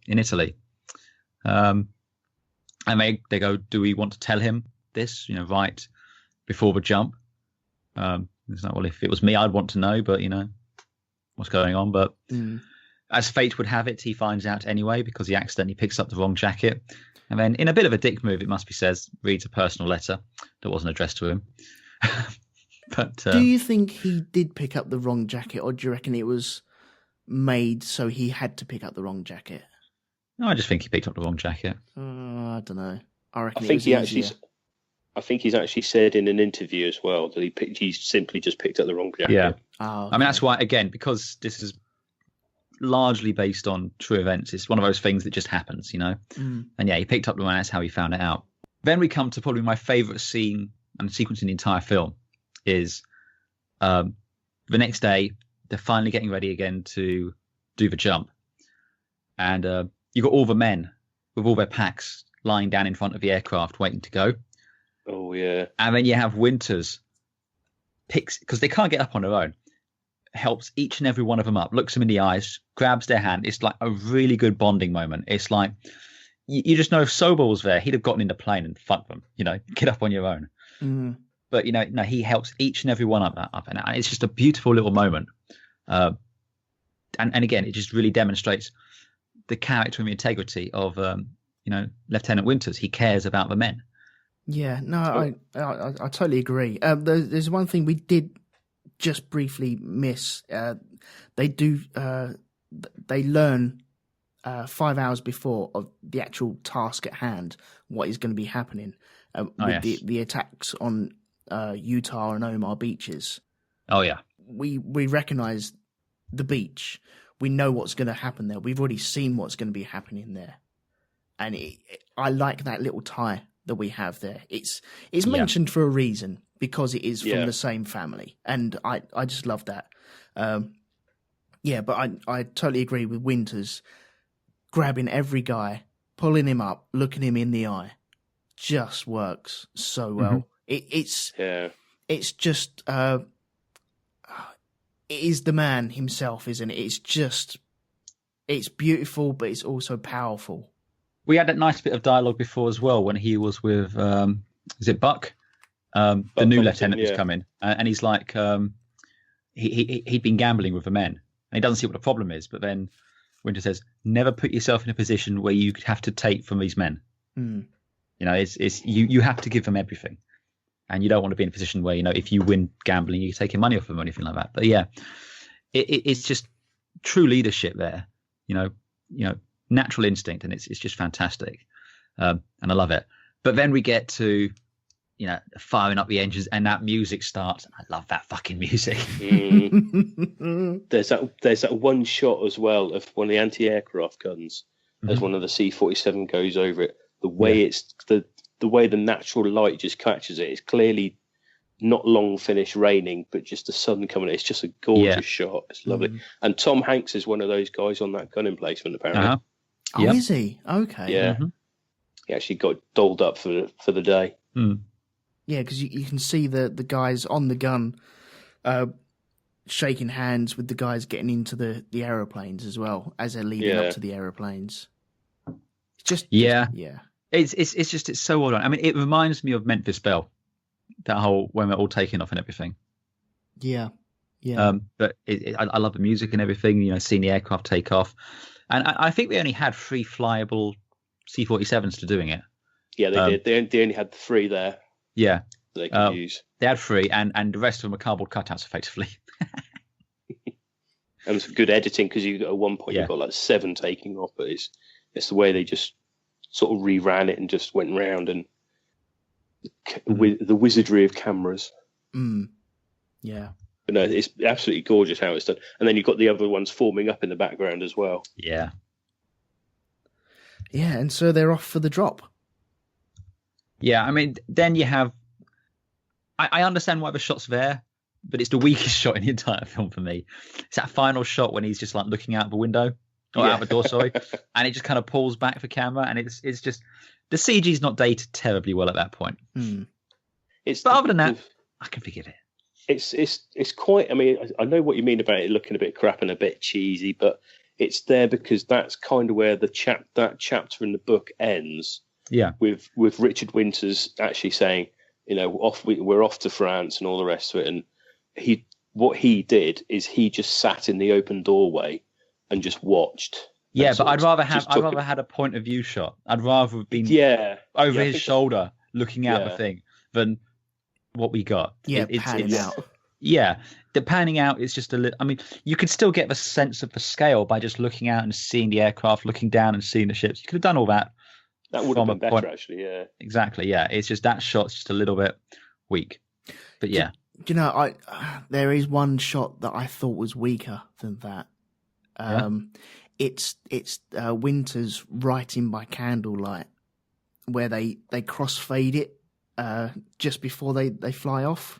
in Italy. And they go, do we want to tell him this, right before the jump? It's like, well, if it was me, I'd want to know, but, what's going on. But as fate would have it, he finds out anyway because he accidentally picks up the wrong jacket. And then, in a bit of a dick move, it must be said, reads a personal letter that wasn't addressed to him. But do you think he did pick up the wrong jacket, or do you reckon it was made so he had to pick up the wrong jacket? No, I just think he picked up the wrong jacket. I don't know. I reckon I think it was easier. I think he's actually said in an interview as well that he simply just picked up the wrong jacket. Yeah. Oh, okay. That's why, again, because this is largely based on true events, it's one of those things that just happens, And yeah, he picked up the one. That's how he found it out. Then we come to probably my favourite scene and sequence in the entire film is the next day, they're finally getting ready again to do the jump. And you got all the men with all their packs lying down in front of the aircraft waiting to go. Oh, yeah. And then you have Winters picks, because they can't get up on their own, helps each and every one of them up, looks them in the eyes, grabs their hand. It's like a really good bonding moment. It's like, you just know if Sobel was there, he'd have gotten in the plane and fucked them, get up on your own. But, no, he helps each and every one up. And it's just a beautiful little moment. And again, it just really demonstrates the character and the integrity of, Lieutenant Winters. He cares about the men. Yeah, no, I totally agree. There's one thing we did just briefly miss. They learn 5 hours before of the actual task at hand, what is going to be happening with the attacks on Utah and Omar beaches. Oh, yeah. We recognise the beach. We know what's going to happen there. We've already seen what's going to be happening there. And I like that little tie that we have there. It's mentioned for a reason because it is from the same family, and I just love that. But I totally agree with Winters grabbing every guy, pulling him up, looking him in the eye, just works so well. It's just it is the man himself, isn't it? It's beautiful, but it's also powerful. We had that nice bit of dialogue before as well when he was with, is it Buck? The new lieutenant who's come in. And he's like, he'd been gambling with the men. And he doesn't see what the problem is. But then Winter says, never put yourself in a position where you have to take from these men. You have to give them everything. And you don't want to be in a position where, if you win gambling, you're taking money off them or anything like that. But yeah, it's just true leadership there, natural instinct, and it's just fantastic, and I love it. But then we get to firing up the engines, and that music starts. I love that fucking music. There's that one shot as well of one of the anti-aircraft guns as one of the C-47 goes over it. The way it's the way the natural light just catches it. It's clearly not long finished raining, but just the sun coming in. It's just a gorgeous shot. It's lovely. And Tom Hanks is one of those guys on that gun emplacement apparently. Oh, is he? Okay. Yeah. He actually got dolled up for the day. Yeah, because you can see the guys on the gun shaking hands with the guys getting into the aeroplanes as well as they're leading up to the aeroplanes. It's it's so well done. It reminds me of Memphis Belle, that whole when we're all taking off and everything. Yeah. But I love the music and everything. Seeing the aircraft take off. And I think they only had 3 flyable C-47s to doing it. Yeah, they did. They only had the 3 there Yeah, that they could use. they had 3, and the rest of them are cardboard cutouts, effectively. And it's good editing because at one point Yeah. you've got like 7 taking off, but it's the way they just sort of reran it and just went round and with the wizardry of cameras. Yeah. But no, it's absolutely gorgeous how it's done. And then you've got the other ones forming up in the background as well. Yeah. Yeah, and so they're off for the drop. Yeah, I mean, then you have... I understand why the shot's there, but it's the weakest shot in the entire film for me. It's that final shot when he's just like looking out the window, or out the door, sorry, and it just kind of pulls back the camera, and it's just... The CG's not dated terribly well at that point. But other than that, I can forgive it. It's quite. I mean, I know what you mean about it looking a bit crap and a bit cheesy, but it's there because that's kind of where that chapter in the book ends. Yeah, with Richard Winters actually saying, you know, we're off to France and all the rest of it, and what he did is he just sat in the open doorway and just watched. Yeah, but I'd rather had a point of view shot. I'd rather have been over his shoulder looking out the thing than what we got. Yeah, panning out. Yeah, the panning out is just a little... I mean, you could still get the sense of the scale by just looking out and seeing the aircraft, looking down and seeing the ships. You could have done all that. That would have been better, actually, yeah. Exactly, yeah. It's just that shot's just a little bit weak. But yeah. Do you know, there is one shot that I thought was weaker than that. It's Winters writing by candlelight, where they crossfade it just before they fly off,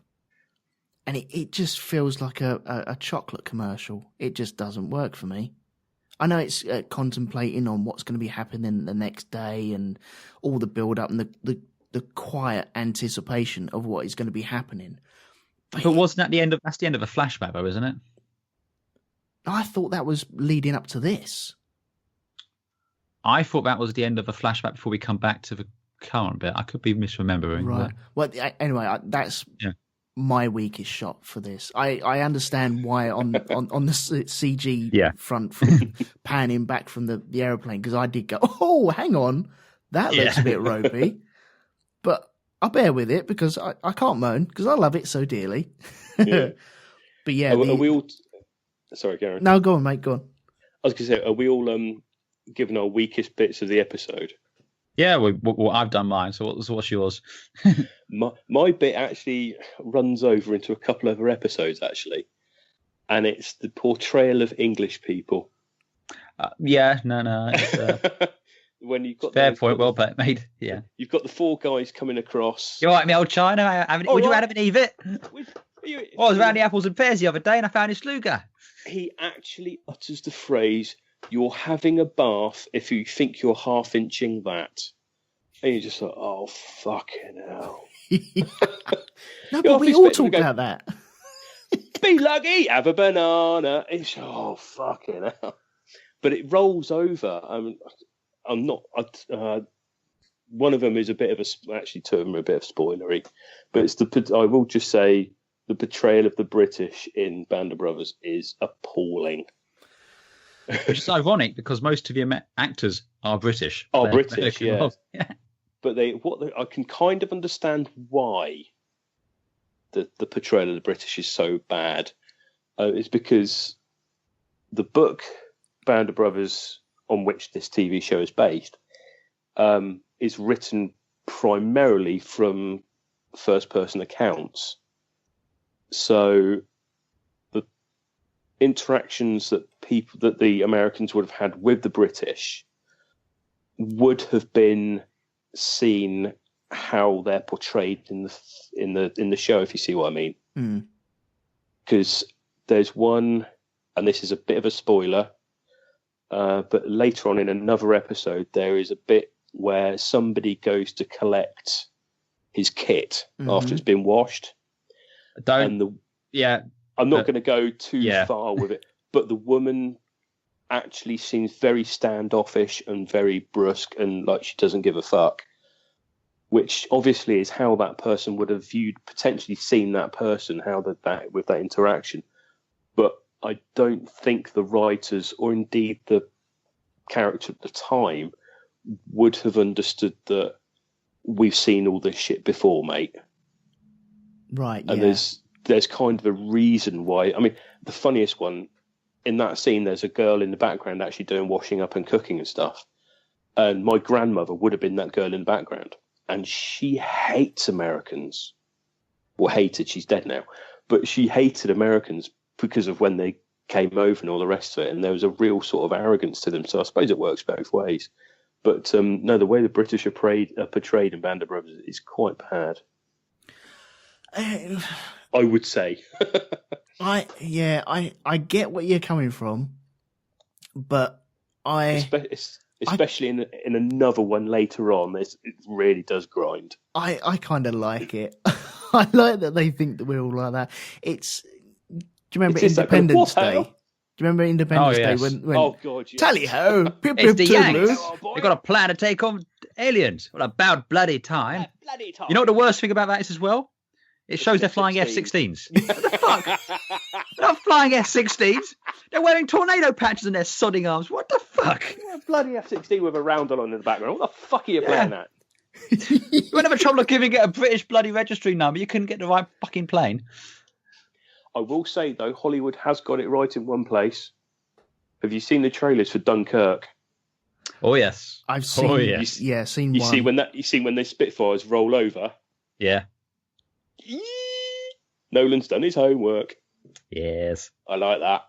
and it just feels like a chocolate commercial. It just doesn't work for me. I know it's contemplating on what's going to be happening the next day and all the build up and the quiet anticipation of what is going to be happening. But wasn't that that's the end of a flashback though, isn't it? I thought that was leading up to this. I thought that was the end of a flashback before we come back to the current bit. I could be misremembering. Right. Well, anyway, that's my weakest shot for this. I understand why on the CG front from panning back from the aeroplane, because I did go, oh, hang on, that looks a bit ropey. But I bear with it because I can't moan because I love it so dearly. Yeah. But yeah. Are we all... Sorry, Garen. No, go on, mate, go on. I was going to say, are we all given our weakest bits of the episode? Yeah, well, I've done mine, so what's yours? My bit actually runs over into a couple other episodes, actually. And it's the portrayal of English people. No. It's, when you've got fair point, well made. Yeah. You've got the 4 guys coming across. You all right, me old China? Would you have an EVIT? I was around the apples and pears the other day and I found his Sluga. He actually utters the phrase, "You're having a bath if you think you're half-inching that." And you're just like, oh, fucking hell. No, but we all talk about that. Be lucky, have a banana. It's, oh, fucking hell. But it rolls over. I'm not... one of them is a bit of a... Actually, 2 of them are a bit of spoilery. But I will just say the portrayal of the British in Band of Brothers is appalling. Which is ironic because most of your actors are British. British, yeah. But I can kind of understand why the portrayal of the British is so bad. It's because the book Band of Brothers, on which this TV show is based, is written primarily from first-person accounts. So the interactions that the Americans would have had with the British would have been seen how they're portrayed in the show, if you see what I mean. Because there's one, and this is a bit of a spoiler, but later on in another episode there is a bit where somebody goes to collect his kit after it's been washed. I'm not going to go too far with it, but the woman actually seems very standoffish and very brusque and like she doesn't give a fuck, which obviously is how that person would have potentially seen that person, with that interaction. But I don't think the writers, or indeed the character at the time, would have understood that we've seen all this shit before, mate. Right, And yeah. there's kind of a reason why. I mean, the funniest one, in that scene, there's a girl in the background actually doing washing up and cooking and stuff. And my grandmother would have been that girl in the background. And she hates Americans. Well, hated, she's dead now. But she hated Americans because of when they came over and all the rest of it. And there was a real sort of arrogance to them. So I suppose it works both ways. But no, the way the British are portrayed in Band of Brothers is quite bad. I would say. I get where you're coming from, but especially in another one later on, it really does grind. I kind of like it. I like that they think that we're all like that. Do you remember Independence Day? Do you remember Independence Day when oh god, yes. Tally ho, pip It's pip the Yanks. toodaloo. They've got a plan to take on aliens. What about bloody time? You know what the worst thing about that is as well? It shows they're flying F-16s. What the fuck? They're not flying F-16s. They're wearing tornado patches in their sodding arms. What the fuck? Yeah, bloody F-16 with a roundel on in the background. What the fuck are you playing at? You won't have a trouble giving it a British bloody registry number. You couldn't get the right fucking plane. I will say, though, Hollywood has got it right in one place. Have you seen the trailers for Dunkirk? Oh, yes. I've seen. Oh, yes. Seen you one. See when the Spitfires roll over. Yeah. Nolan's done his homework. Yes. I like that.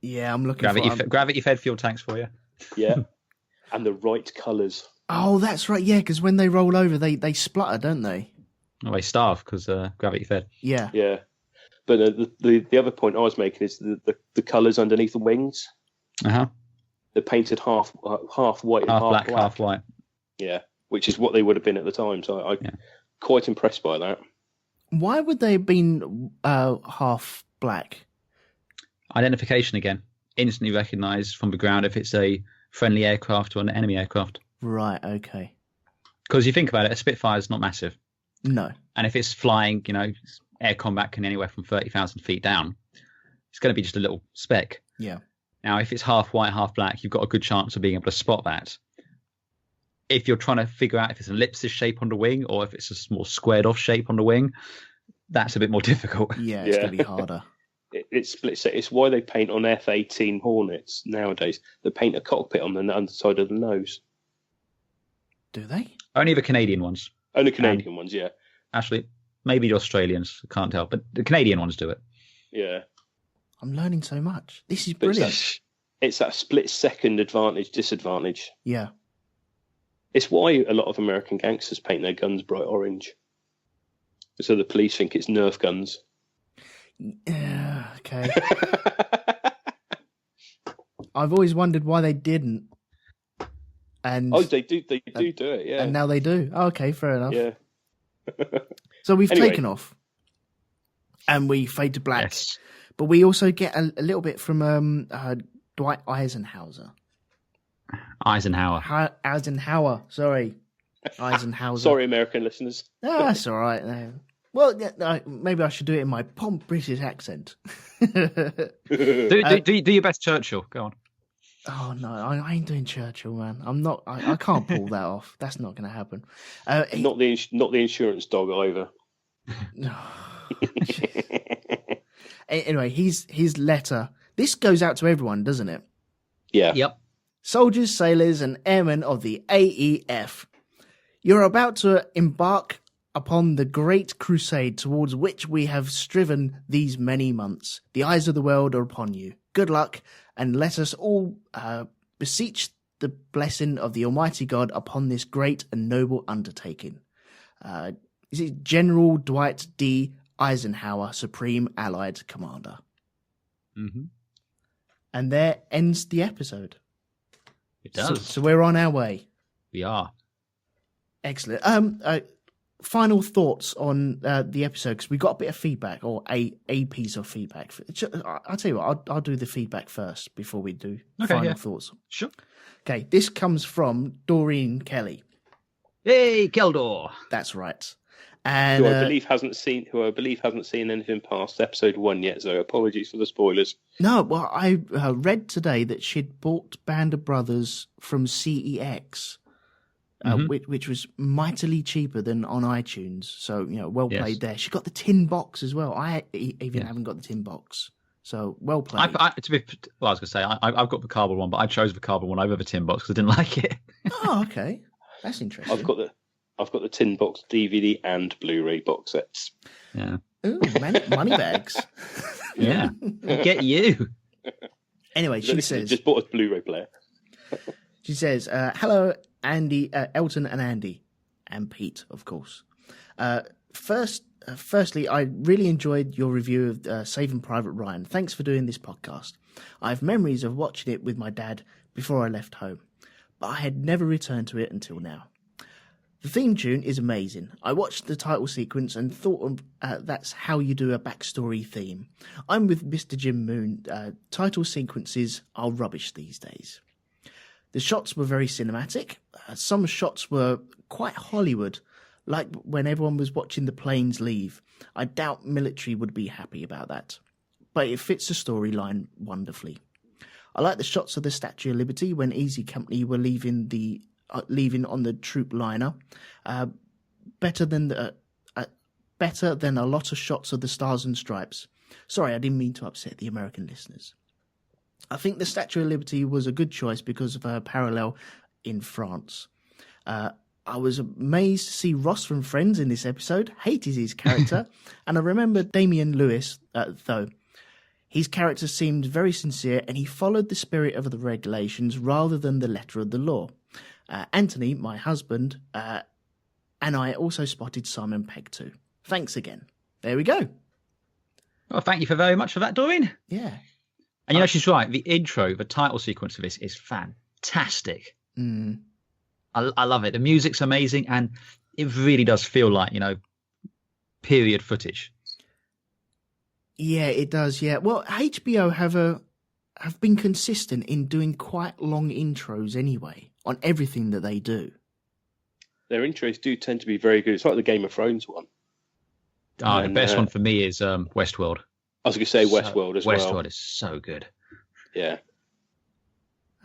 Yeah, I'm looking for gravity-fed fuel tanks for you. Yeah. And the right colours. Oh, that's right. Yeah, because when they roll over, they splutter, don't they? Oh, they starve because gravity-fed. Yeah. Yeah. But the other point I was making is the colours underneath the wings. Uh-huh. They're painted half white and Half half black, black. half white. Yeah, which is what they would have been at the time. So I'm quite impressed by that. Why would they have been half black? Identification again. Instantly recognised from the ground if it's a friendly aircraft or an enemy aircraft. Right, okay. Because you think about it, a Spitfire is not massive. No. And if it's flying, air combat can anywhere from 30,000 feet down. It's going to be just a little speck. Yeah. Now, if it's half white, half black, you've got a good chance of being able to spot that. If you're trying to figure out if it's an ellipsis shape on the wing or if it's a small squared off shape on the wing, that's a bit more difficult. Yeah, it's going to be harder. It's split. It's why they paint on F-18 Hornets nowadays. They paint a cockpit on the underside of the nose. Do they? Only the Canadian ones. Only Canadian ones, yeah. Actually, maybe the Australians. I can't tell. But the Canadian ones do it. Yeah. I'm learning so much. This is brilliant. It's that split-second advantage-disadvantage. Yeah. It's why a lot of American gangsters paint their guns bright orange. So the police think it's Nerf guns. Yeah, okay. I've always wondered why they didn't. And they do it, yeah. And now they do. Oh, okay, fair enough. Yeah. So we've taken off. And we fade to black. Yes. But we also get a little bit from Dwight Eisenhower. Eisenhower, sorry. Eisenhower. Sorry, American listeners. That's all right. Well, maybe I should do it in my pomp British accent. Do your best Churchill. Go on. Oh, no, I ain't doing Churchill, man. I'm not. I can't pull that off. That's not going to happen. Not the insurance dog either. Anyway, his letter. This goes out to everyone, doesn't it? Yeah. Yep. Soldiers, sailors, and airmen of the AEF. You're about to embark upon the great crusade towards which we have striven these many months. The eyes of the world are upon you. Good luck, and let us all beseech the blessing of the Almighty God upon this great and noble undertaking. Is it General Dwight D. Eisenhower, Supreme Allied Commander? Mm-hmm. And there ends the episode. It does. So we're on our way. We are. Excellent. Final thoughts on the episode, because we got a bit of feedback, or a piece of feedback. I'll tell you what, I'll do the feedback first before we do final thoughts. Sure. Okay, this comes from Doreen Kelly. Hey, Keldor. That's right. And Who I believe hasn't seen anything past episode 1 yet, so apologies for the spoilers. No, well, I read today that she'd bought Band of Brothers from CEX which was mightily cheaper than on iTunes. So, well Yes. played there. She got the tin box as well. I even haven't got the tin box. So, well played. I was going to say, I've got the cardboard one, but I chose the cardboard one over the tin box because I didn't like it. Oh, okay. That's interesting. I've got the tin box DVD and Blu-ray box sets. Yeah. Ooh, money bags. Yeah. Get you. Anyway, she says... Just bought a Blu-ray player. She says, hello, Andy, Elton and Andy. And Pete, of course. Firstly, I really enjoyed your review of Saving Private Ryan. Thanks for doing this podcast. I have memories of watching it with my dad before I left home, but I had never returned to it until now. The theme tune is amazing. I watched the title sequence and thought that's how you do a backstory theme. I'm with Mr. Jim Moon. Title sequences are rubbish these days. The shots were very cinematic. Some shots were quite Hollywood, like when everyone was watching the planes leave. I doubt military would be happy about that. But it fits the storyline wonderfully. I like the shots of the Statue of Liberty when Easy Company were leaving on the troop liner. Better than a lot of shots of the Stars and Stripes. Sorry, I didn't mean to upset the American listeners. I think the Statue of Liberty was a good choice because of her parallel in France. I was amazed to see Ross from Friends in this episode. Hated his character. And I remember Damian Lewis, though. His character seemed very sincere and he followed the spirit of the regulations rather than the letter of the law. Anthony, my husband, and I also spotted Simon Pegg too. Thanks again. There we go. Well, thank you very much for that, Doreen. Yeah. And she's right. The intro, the title sequence of this is fantastic. Mm. I love it. The music's amazing, and it really does feel like, period footage. Yeah, it does. Yeah. Well, HBO have been consistent in doing quite long intros anyway on everything that they do. Their intros do tend to be very good. It's like the Game of Thrones one. The best one for me is Westworld. I was going to say Westworld as well. Westworld is so good. Yeah.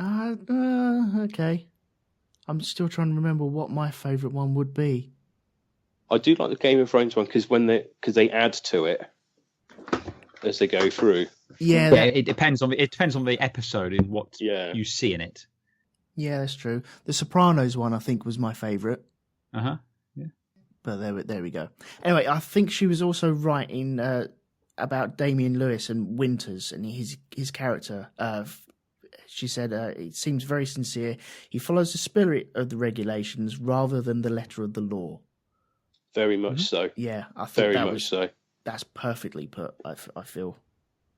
Okay. I'm still trying to remember what my favourite one would be. I do like the Game of Thrones one because they add to it as they go through. Yeah, it depends on the episode and what you see in it. Yeah, that's true. The Sopranos one, I think, was my favourite. Yeah. But there we go. Anyway, I think she was also right in about Damian Lewis and Winters and his character. She said it seems very sincere. He follows the spirit of the regulations rather than the letter of the law. Very much so. Yeah, I think very much so. That's perfectly put. I feel.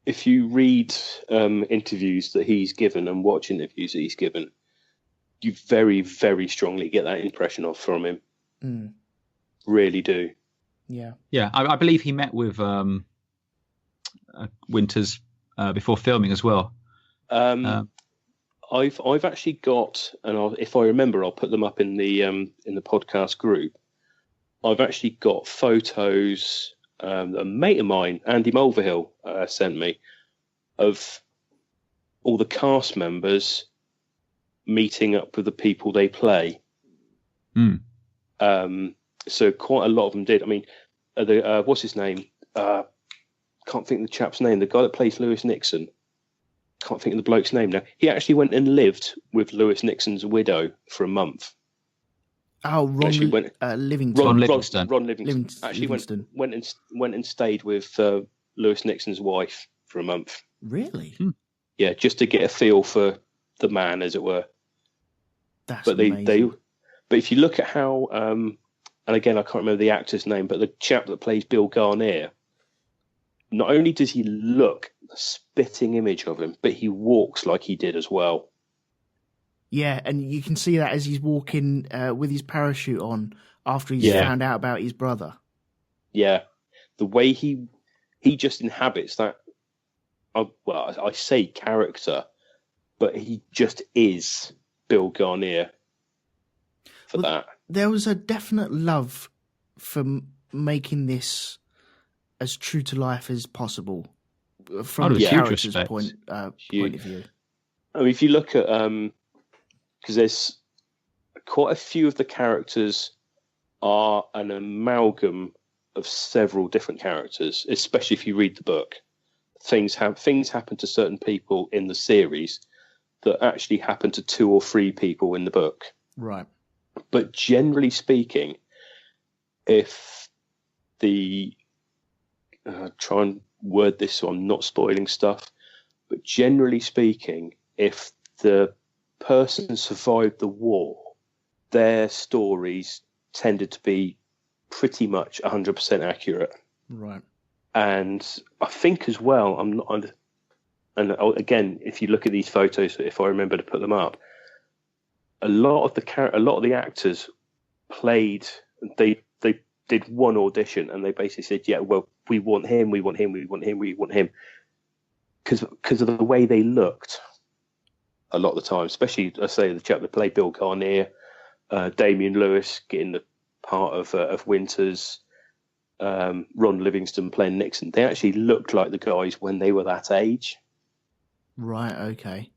If you read interviews that he's given and watch interviews that he's given, you very, very strongly get that impression from him. Mm. Really do. Yeah. Yeah, I believe he met with Winters before filming as well. I've actually got, and if I remember, I'll put them up in the podcast group. I've actually got photos a mate of mine, Andy Mulverhill, sent me of all the cast members meeting up with the people they play. Mm. So quite a lot of them did. I mean, what's his name? Can't think of the chap's name. The guy that plays Lewis Nixon. Can't think of the bloke's name now. He actually went and lived with Lewis Nixon's widow for a month. Oh, Livingston. Ron Livingston. Ron Livingston. Actually went and stayed with Lewis Nixon's wife for a month. Really? Yeah, just to get a feel for the man, as it were. That's amazing. But if you look at how, and again, I can't remember the actor's name, but the chap that plays Bill Garnier, not only does he look a spitting image of him, but he walks like he did as well. Yeah, and you can see that as he's walking with his parachute on after he's found out about his brother. Yeah, the way he just inhabits that, I say character, but he just is Bill Garnier for that. There was a definite love for making this as true to life as possible from the character's point of view. I mean, if you look at, because there's quite a few of the characters are an amalgam of several different characters, especially if you read the book. Things happen to certain people in the series that actually happen to 2 or 3 people in the book. Right. But generally speaking, if the try and word this so I'm not spoiling stuff, but generally speaking, if the person survived the war, their stories tended to be pretty much 100% accurate. Right. And I think as well, and again, if you look at these photos, if I remember to put them up, a lot of the actors played. They did one audition, and they basically said, "Yeah, well, we want him, we want him, we want him, we want him," because of the way they looked. A lot of the time, especially I say the chap that played Bill Carneer, Damian Lewis getting the part of Winters. Ron Livingston playing Nixon, they actually looked like the guys when they were that age. Right, okay.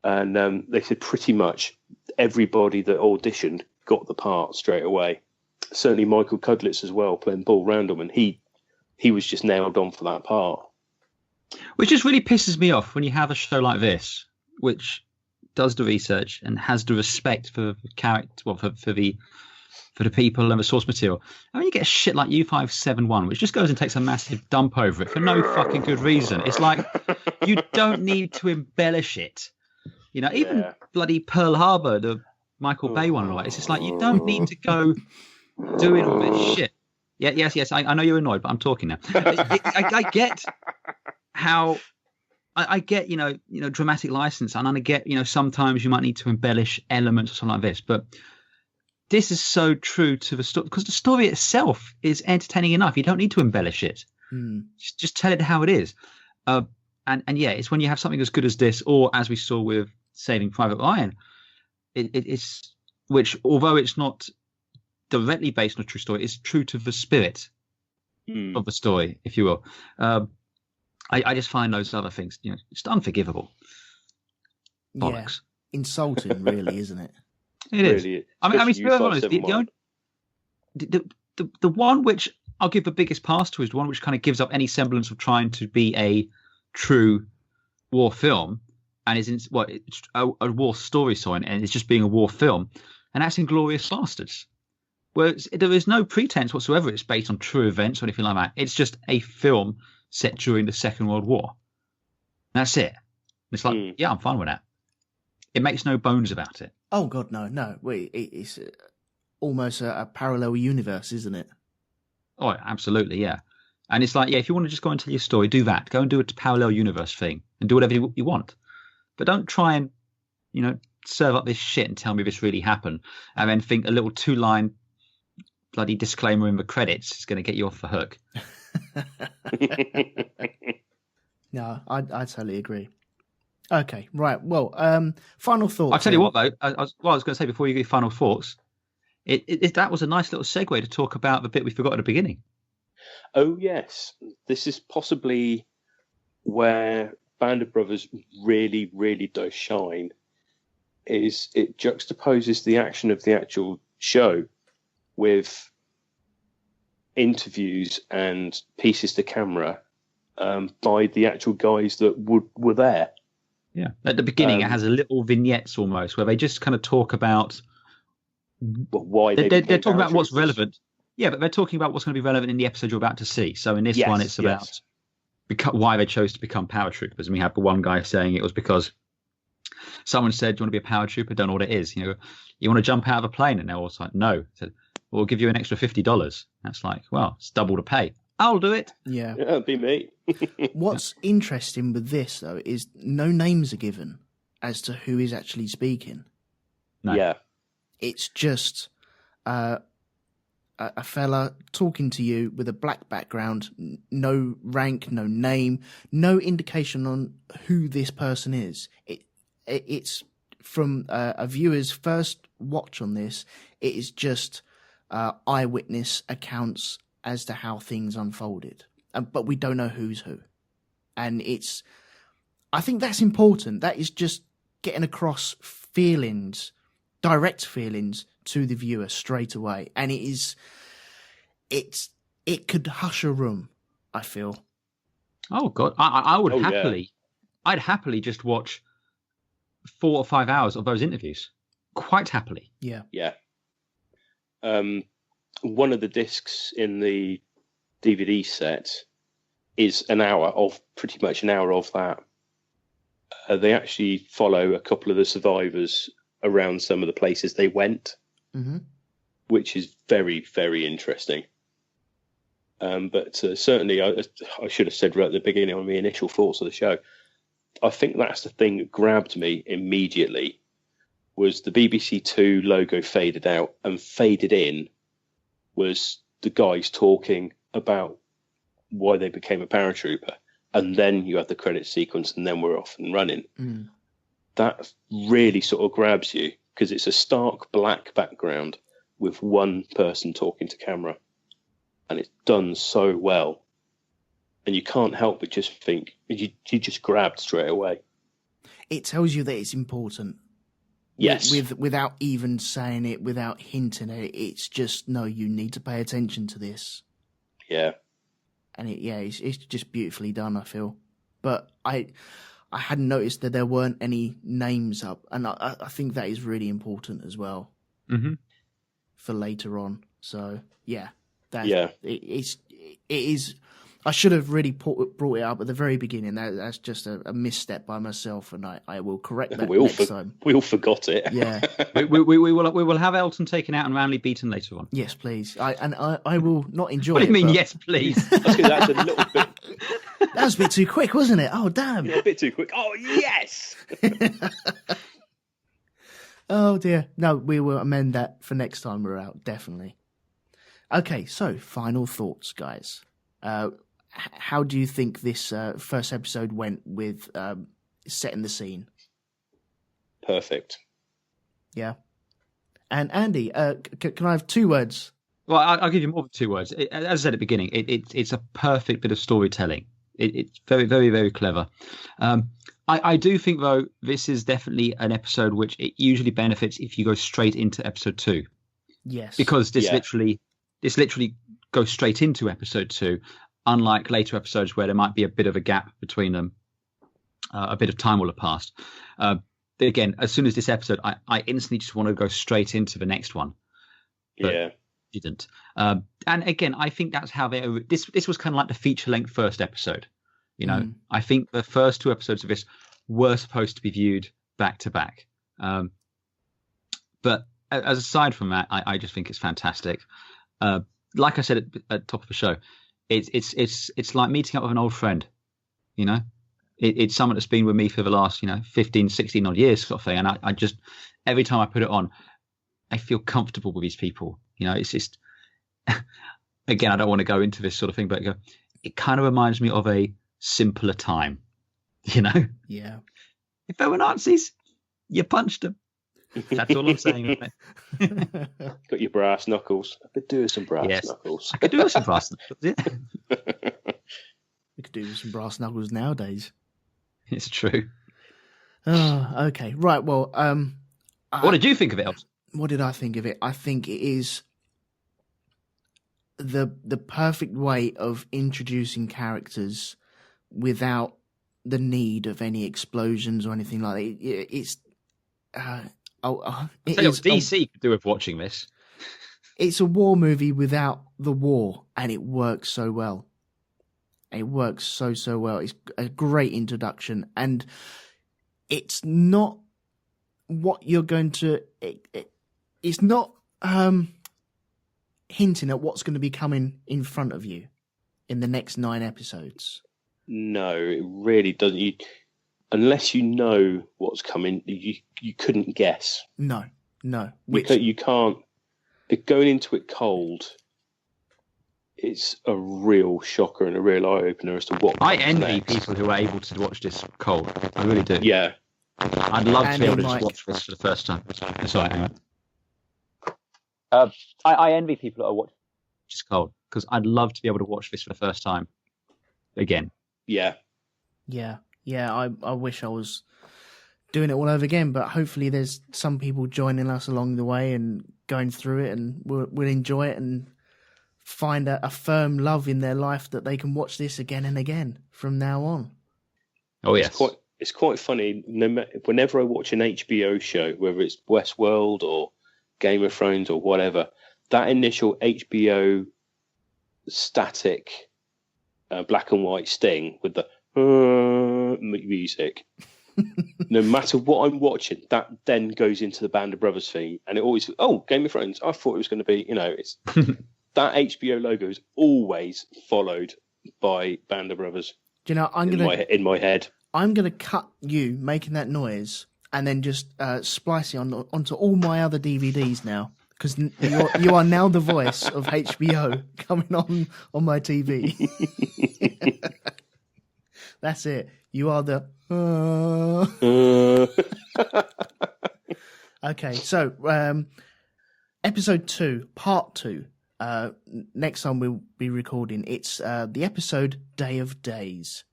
And they said pretty much everybody that auditioned got the part straight away. Certainly Michael Cudlitz as well, playing Paul Randleman. He was just nailed on for that part. Which just really pisses me off when you have a show like this, which does the research and has the respect for the character, well, for the people and the source material. I mean, you get shit like U571, which just goes and takes a massive dump over it for no fucking good reason. It's like, you don't need to embellish it. You know, even bloody Pearl Harbor, the Michael Bay one, and all that. It's just like, you don't need to go doing all this shit. Yeah, yes. I know you're annoyed, but I'm talking now. I get how... I get, you know, dramatic license, and I get, sometimes you might need to embellish elements or something like this, but this is so true to the story, because the story itself is entertaining enough. You don't need to embellish it. Just tell it how it is. And yeah, it's when you have something as good as this, or as we saw with Saving Private Ryan, it's which, although it's not directly based on a true story, it's true to the spirit of the story, if you will. I just find those other things, just unforgivable. Bollocks. Yeah. Insulting, really, isn't it? It really is. I mean, to be honest, the one which I'll give the biggest pass to is the one which kind of gives up any semblance of trying to be a true war film, and is a war story, and it's just being a war film, and that's Inglourious Bastards, where there is no pretense whatsoever it's based on true events or anything like that. It's just a film set during the Second World War. That's it. It's like, yeah, I'm fine with that. It makes no bones about it. Oh God, no. It's almost a parallel universe, isn't it? Oh, absolutely, yeah. And it's like, yeah, if you want to just go and tell your story, do that. Go and do a parallel universe thing and do whatever you want. But don't try and, serve up this shit and tell me this really happened, and then think a little 2-line bloody disclaimer in the credits is going to get you off the hook. No, I totally agree. Okay, right. Well, final thoughts. I'll tell you what, though. I was going to say before you get final thoughts, that was a nice little segue to talk about the bit we forgot at the beginning. Oh, yes. This is possibly where Band of Brothers really, really does shine. Is it juxtaposes the action of the actual show with interviews and pieces to camera by the actual guys that were there. Yeah, at the beginning, it has a little vignettes almost where they just kind of talk about why they're talking about what's relevant. Yeah, but they're talking about what's going to be relevant in the episode you're about to see. So in this one, it's about why they chose to become paratroopers. And we have the one guy saying it was because someone said, "Do you want to be a paratrooper? Don't know what it is. You want to jump out of a plane?" And they're all like, "No." Said, "We'll give you an extra $50." That's like, well, it's double the pay. I'll do it. Yeah, it'd be me. What's interesting with this, though, is no names are given as to who is actually speaking. No. Yeah. It's just a fella talking to you with a black background, no rank, no name, no indication on who this person is. It's from a viewer's first watch on this, it is just eyewitness accounts as to how things unfolded. But we don't know who's who. And I think that's important. That is just getting across feelings direct feelings to the viewer straight away, and it could hush a room, I feel. Oh God, I would Oh, yeah. happily, I'd happily just watch 4 or 5 hours of those interviews, quite happily. Yeah. Yeah. One of the discs in the DVD set is pretty much an hour of that. They actually follow a couple of the survivors around some of the places they went, which is very, very interesting. But certainly, I should have said right at the beginning on the initial thoughts of the show, I think that's the thing that grabbed me immediately, was the BBC Two logo faded out, and faded in was the guys talking about why they became a paratrooper. And then you have the credit sequence, and then we're off and running. That really sort of grabs you, because it's a stark black background with one person talking to camera. And it's done so well. And you can't help but just think, you just grabbed straight away. It tells you that it's important. Yes. Without even saying it, without hinting at it, it's just, no, you need to pay attention to this. Yeah. And it's just beautifully done, I feel. But I hadn't noticed that there weren't any names up, and I think that is really important as well for later on. So it is. I should have really brought it up at the very beginning. That's just a misstep by myself, and I will correct that next time. We all forgot it. Yeah, we will have Elton taken out and roundly beaten later on. Yes, please. I will not enjoy. What do you mean? But... Yes, please. That's a little bit. That was a bit too quick, wasn't it? Oh, damn! A bit too quick. Oh, yes. Oh dear. No, we will amend that for next time we're out. Definitely. Okay, so final thoughts, guys. How do you think this first episode went with setting the scene? Perfect. Yeah. And Andy, can I have 2 words? Well, I'll give you more than 2 words. As I said at the beginning, it's a perfect bit of storytelling. It's very, very, very clever. I do think, though, this is definitely an episode which it usually benefits if you go straight into episode 2. Yes. Because this literally goes straight into episode 2. Unlike later episodes where there might be a bit of a gap between them, a bit of time will have passed. Again, as soon as this episode, I instantly just want to go straight into the next one. But didn't. And again, I think that's how this was kind of like the feature-length first episode. You know, I think the first 2 episodes of this were supposed to be viewed back to back. But as aside from that, I just think it's fantastic. Like I said at the top of the show, it's like meeting up with an old friend, you know. It's someone that's been with me for the last 15, 16 odd years sort of thing, and I just every time I put it on, I feel comfortable with these people. You know, it's just again, I don't want to go into this sort of thing, but it kind of reminds me of a simpler time, you know. Yeah. If there were Nazis, you punched them. That's all I'm saying. Got your brass knuckles. I could do with some brass knuckles. I could do with some brass knuckles, yeah. We could do with some brass knuckles nowadays. It's true. Oh, okay. Right, well... what did you think of it, Elton? What did I think of it? I think it is the perfect way of introducing characters without the need of any explosions or anything like that. It's... DC could do with watching this. It's a war movie without the war, and it works so well. It works so well. It's a great introduction, and it's not what you're going to. It's not hinting at what's going to be coming in front of you in the next 9 episodes. No, it really doesn't. Unless you know what's coming, you couldn't guess. No. You can't. Going into it cold, it's a real shocker and a real eye opener as to what. I envy people who are able to watch this cold. I really do. Yeah, I'd love to be able to just watch this for the first time. Sorry, anyway. I envy people that are watching just cold because I'd love to be able to watch this for the first time again. Yeah. I wish I was doing it all over again. But hopefully there's some people joining us along the way and going through it, and we'll enjoy it and find a firm love in their life that they can watch this again and again from now on. Oh, yes. It's quite funny. Whenever I watch an HBO show, whether it's Westworld or Game of Thrones or whatever, that initial HBO static black and white sting with the music, no matter what I'm watching, that then goes into the Band of Brothers theme, and it always, Game of Thrones. I thought it was going to be, it's that HBO logo is always followed by Band of Brothers. Do you know, in my head, I'm gonna cut you making that noise and then just splice it onto all my other DVDs now, because you are now the voice of HBO coming on my TV. That's it. You are the. Okay, so episode 2, part 2. Next time we'll be recording. It's the episode Day of Days.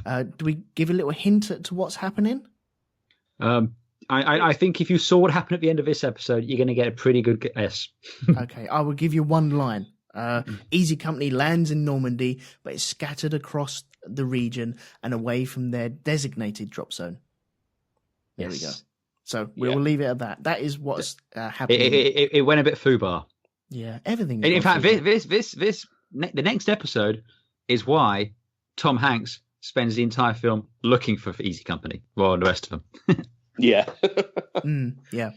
Do we give a little hint to what's happening? I think if you saw what happened at the end of this episode, you're going to get a pretty good guess. Okay, I will give you one line. Easy Company lands in Normandy, but is scattered across the region and away from their designated drop zone. There we go. So we will leave it at that. That is what's happening. It went a bit foobar. Yeah, everything. In fact, the next episode is why Tom Hanks spends the entire film looking for Easy Company, while the rest of them. Yeah. Yeah.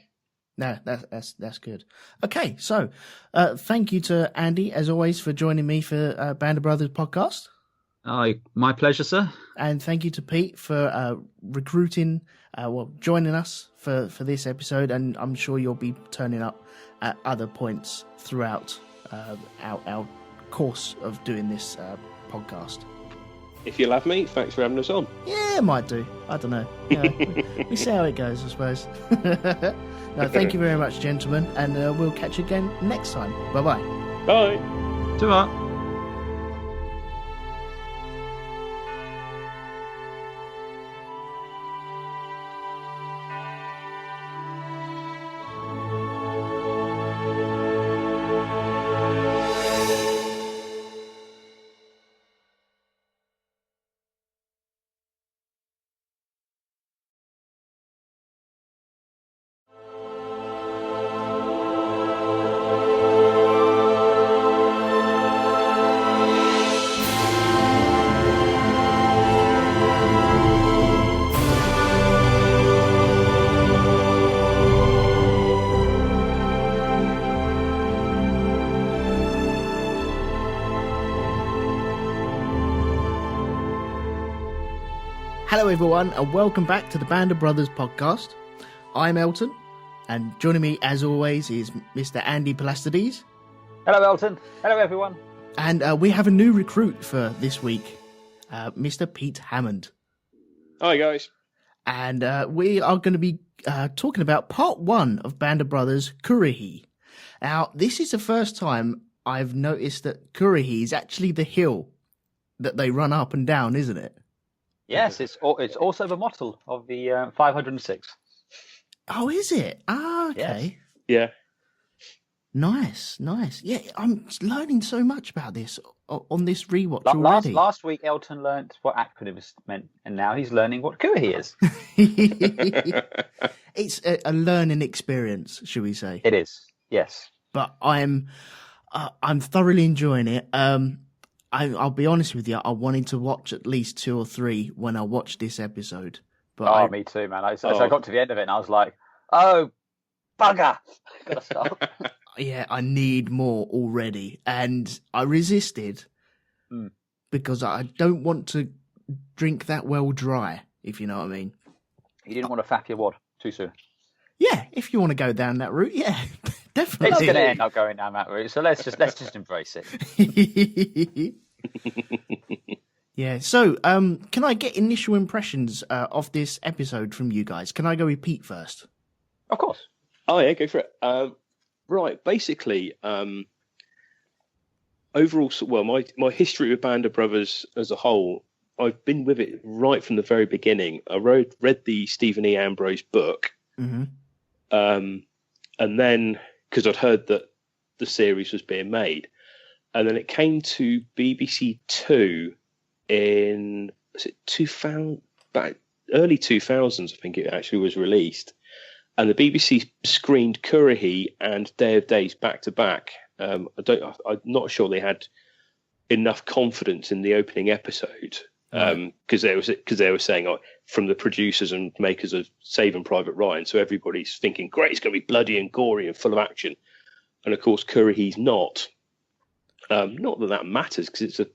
No, that's good. Okay, so thank you to Andy, as always, for joining me for Band of Brothers podcast. Oh, my pleasure, sir. And thank you to Pete for joining us for this episode. And I'm sure you'll be turning up at other points throughout our course of doing this podcast. If you'll have me, thanks for having us on. Yeah, might do. I don't know. We see how it goes, I suppose. No, thank you very much, gentlemen, and we'll catch you again next time. Bye-bye. Bye. Ta-ra. Hello everyone, and welcome back to the Band of Brothers podcast. I'm Elton, and joining me as always is Mr. Andy Palastides. Hello, Elton. Hello, everyone. And we have a new recruit for this week, Mr. Pete Hammond. Hi, guys. And we are going to be talking about part 1 of Band of Brothers, Currahee. Now, this is the first time I've noticed that Currahee is actually the hill that they run up and down, isn't it? Yes, it's also the model of the 506. Oh, is it? Ah, okay. Yes. Yeah. Nice. Yeah, I'm learning so much about this on this rewatch already. Last week, Elton learnt what acronyms meant, and now he's learning what Currahee is. It's a learning experience, should we say? It is, yes. But I'm thoroughly enjoying it. I'll be honest with you. I wanted to watch at least 2 or 3 when I watched this episode. But me too, man. I got to the end of it and I was like, oh, bugger. Gotta stop. Yeah, I need more already. And I resisted because I don't want to drink that well dry, if you know what I mean. You didn't want to fap your wad too soon. Yeah, if you want to go down that route, yeah, definitely. It's going to end up going down that route, so let's just embrace it. Yeah, so can I get initial impressions of this episode from you guys? Can I go with Pete first? Of course. Oh, yeah, go for it. Right, basically, overall, well, my history with Band of Brothers as a whole I've been with it right from the very beginning. I read the Stephen E. Ambrose book, Mm-hmm. And then because I'd heard that the series was being made, and then it came to BBC Two in was it 2000, back early 2000s, I think it actually was released, and the BBC screened Currahee and Day of Days back to back. I'm not sure they had enough confidence in the opening episode. Because they were saying from the producers and makers of Saving Private Ryan, so everybody's thinking, great, it's going to be bloody and gory and full of action, and of course Currahee's not. Not that matters because it's a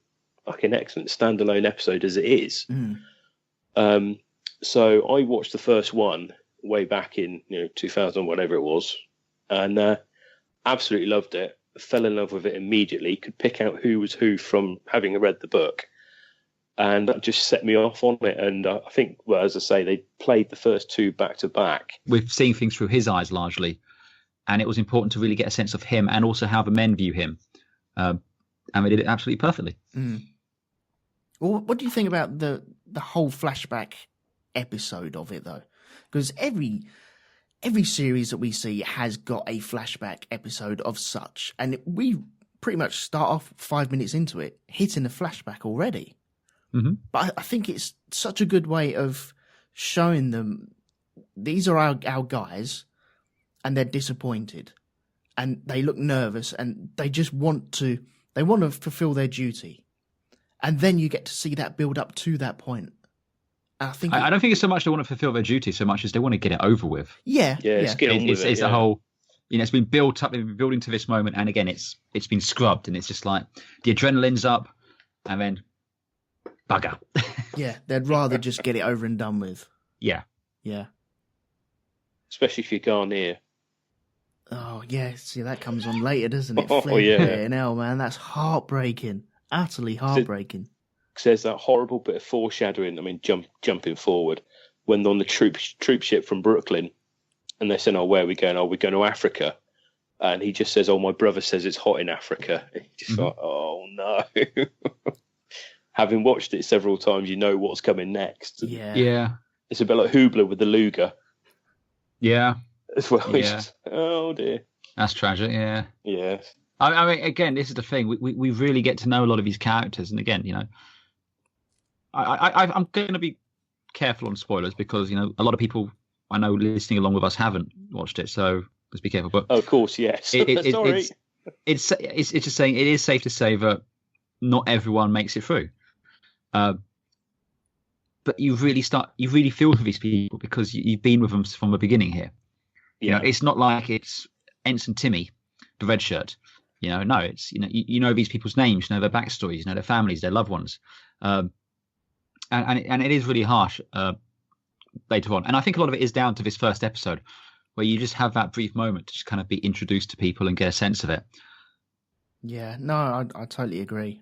fucking excellent standalone episode as it is. So I watched the first one way back in 2000, whatever it was, and absolutely loved it. Fell in love with it immediately. Could pick out who was who from having read the book. And that just set me off on it. And I think, well, as I say, they played the first two back to back. We're seeing things through his eyes largely. And it was important to really get a sense of him and also how the men view him. And they did it absolutely perfectly. Well, what do you think about the whole flashback episode of it, though? Because every series that we see has got a flashback episode of such. And we pretty much start off 5 minutes into it, hitting a flashback already. Mm-hmm. But I think it's such a good way of showing them these are our guys and they're disappointed and they look nervous and they just want to fulfill their duty. And then you get to see that build up to that point. I don't think it's so much they want to fulfill their duty so much as they want to get it over with. Yeah. It's a whole, it's been built up, they've been building to this moment. And again, it's been scrubbed and it's just like the adrenaline's up and then bugger. Yeah, they'd rather just get it over and done with. Yeah. Especially if you're Garnier. Oh, yeah. See, that comes on later, doesn't it? Oh, yeah. Hell, man, that's heartbreaking. Utterly heartbreaking. Because there's that horrible bit of foreshadowing, jumping forward, when they're on the troop ship from Brooklyn, and they're saying, where are we going? We're going to Africa. And he just says, my brother says it's hot in Africa. Just like, oh, no. Having watched it several times, you know what's coming next. Yeah. It's a bit like Hubler with the Luger. Yeah. As well. Yeah. Just, oh dear. That's tragic. Yeah. Yeah. I mean, again, this is the thing. We really get to know a lot of these characters, and again, I'm going to be careful on spoilers because a lot of people I know listening along with us haven't watched it, so let's be careful. But of course, yes. Sorry. It's just saying it is safe to say that not everyone makes it through. But you really feel for these people because you've been with them from the beginning here. Yeah. It's not like it's Ensign Timmy, the red shirt. No, it's you know these people's names, their backstories, their families, their loved ones, and it is really harsh later on. And I think a lot of it is down to this first episode, where you just have that brief moment to just kind of be introduced to people and get a sense of it. Yeah, no, I totally agree.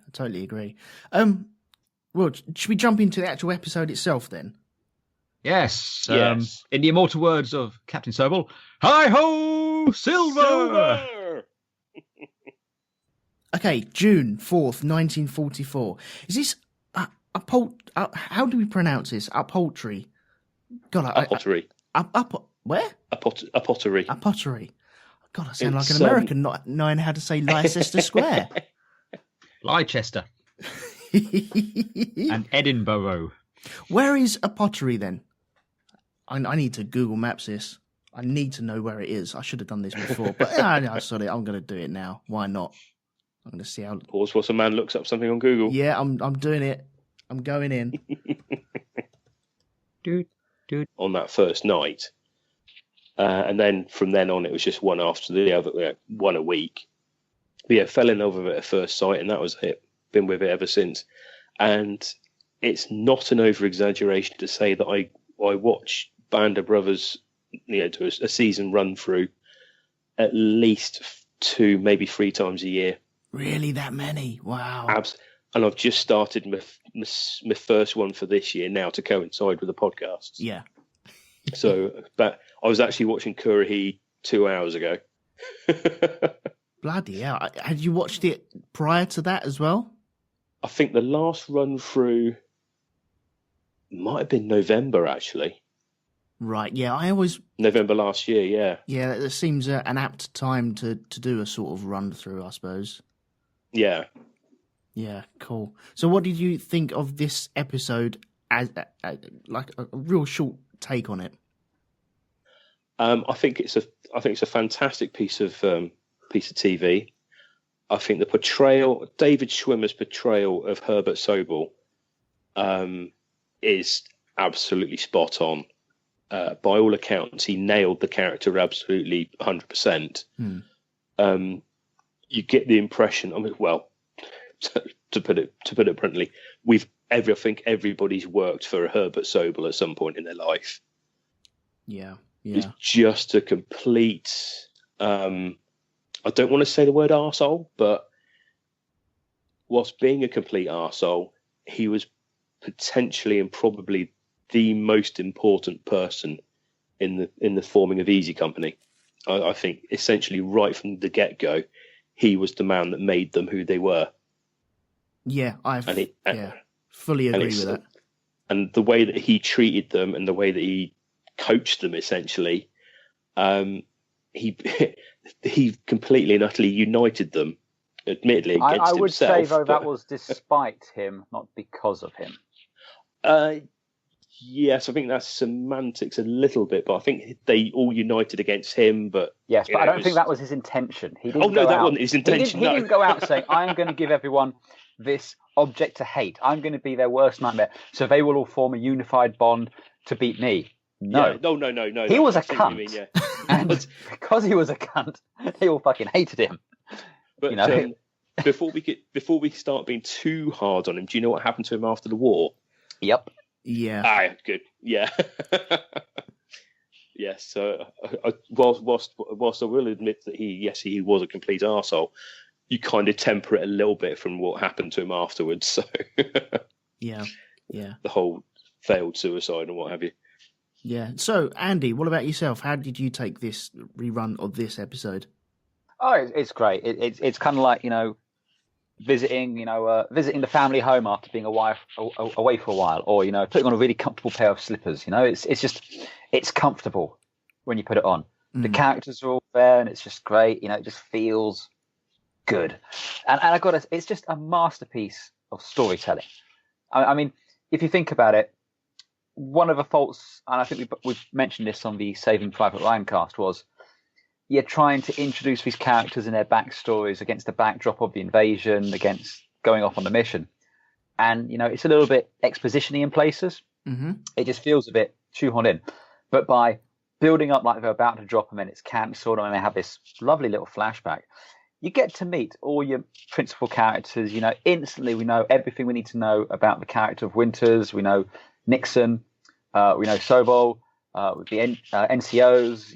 Well, should we jump into the actual episode itself then? Yes. Yes. In the immortal words of Captain Sobel, "Hi ho, Silver!" Okay, June 4th, 1944. Is this how do we pronounce this? Upholstery. God, pottery. Where? A pottery. A pottery. God, I sound like an American not knowing how to say Leicester Square. Leicester. And Edinburgh. Where is a pottery then? I need to Google Maps this. I need to know where it is. I should have done this before, but sorry, I'm going to do it now. Why not? I'm going to see how. Pause whilst a man looks up something on Google. Yeah, I'm doing it. I'm going in. Dude. On that first night, and then from then on, it was just one after the other, one a week. But yeah, fell in love with it at first sight, and that was it. Been with it ever since. And it's not an over-exaggeration to say that I watch Band of Brothers, to a season run through at least 2, maybe 3 times a year. Really, that many? Wow. And I've just started my first one for this year now to coincide with the podcasts. Yeah. So, but I was actually watching Currahee 2 hours ago. Bloody hell. Had you watched it prior to that as well? I think the last run through might have been November, actually. Right. Yeah, November last year, yeah. Yeah, it seems an apt time to do a sort of run through, I suppose. Yeah. Yeah, cool. So what did you think of this episode as like a real short take on it? I think it's a fantastic piece of TV. I think the portrayal, David Schwimmer's portrayal of Herbert Sobel, is absolutely spot on. By all accounts, he nailed the character absolutely 100%. You get the impression. I mean, well, to put it bluntly, I think everybody's worked for Herbert Sobel at some point in their life. Yeah. It's just a complete. I don't want to say the word arsehole, but whilst being a complete arsehole, he was potentially and probably the most important person in the forming of Easy Company. I think essentially right from the get-go, he was the man that made them who they were. Yeah, fully agree with that. And the way that he treated them and the way that he coached them, essentially, he completely and utterly united them. Admittedly, against himself. I would say, though, that was despite him, not because of him. Yes, I think that's semantics a little bit, but I think they all united against him. But yes, but I don't think that was his intention. He didn't wasn't his intention. He didn't go out saying, "I'm going to give everyone this object to hate. I'm going to be their worst nightmare, so they will all form a unified bond to beat me." No, yeah, no. He was a cunt, and because he was a cunt, they all fucking hated him. But before we start being too hard on him, do you know what happened to him after the war? Yep. Yeah. Good. Yeah. Yes. So, whilst I will admit that he was a complete arsehole, you kind of temper it a little bit from what happened to him afterwards. So. Yeah. The whole failed suicide and what have you. Yeah. So, Andy, what about yourself? How did you take this rerun of this episode? Oh, it's great. It's kind of like, visiting the family home after being away for a while, or putting on a really comfortable pair of slippers. It's comfortable when you put it on. The characters are all there, and it's just great. It just feels good. And it's just a masterpiece of storytelling. I mean, if you think about it, one of the faults, and I think we've mentioned this on the Saving Private Ryan cast, was you're trying to introduce these characters and their backstories against the backdrop of the invasion, against going off on the mission. And, it's a little bit exposition-y in places. Mm-hmm. It just feels a bit shoehorned in. But by building up like they're about to drop them and it's cancelled and they have this lovely little flashback, you get to meet all your principal characters. Instantly we know everything we need to know about the character of Winters. We know Nixon. We know Sobel. The NCOs,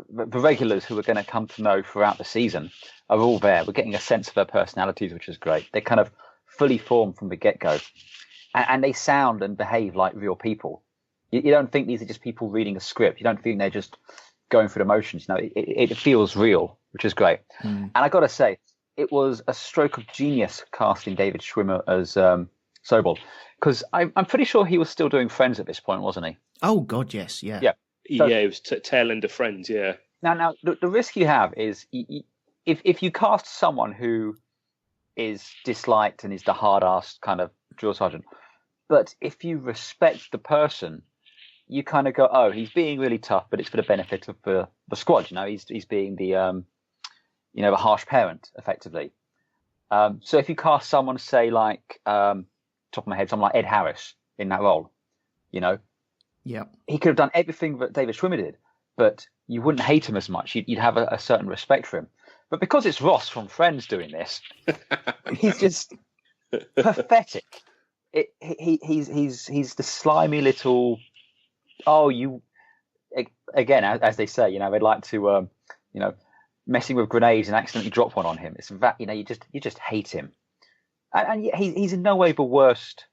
the regulars who we're going to come to know throughout the season are all there. We're getting a sense of their personalities, which is great. They're kind of fully formed from the get-go. And they sound and behave like real people. You don't think these are just people reading a script. You don't think they're just going through the motions. It feels real, which is great. And I got to say, it was a stroke of genius casting David Schwimmer as Sobel, because I'm pretty sure he was still doing Friends at this point, wasn't he? Oh, God, yes, yeah. Yeah, it was tail end of Friends, yeah. Now, the risk you have is if you cast someone who is disliked and is the hard-assed kind of drill sergeant, but if you respect the person, you kind of go, oh, he's being really tough, but it's for the benefit of the squad. He's being the the harsh parent, effectively. So if you cast someone, say, like top of my head, someone like Ed Harris in that role, yeah, he could have done everything that David Schwimmer did, but you wouldn't hate him as much. You'd have a certain respect for him. But because it's Ross from Friends doing this, he's just pathetic. He's the slimy little. Oh, you again, as they say, they'd like to, messing with grenades and accidentally drop one on him. It's that you just hate him, and yet he's in no way the worst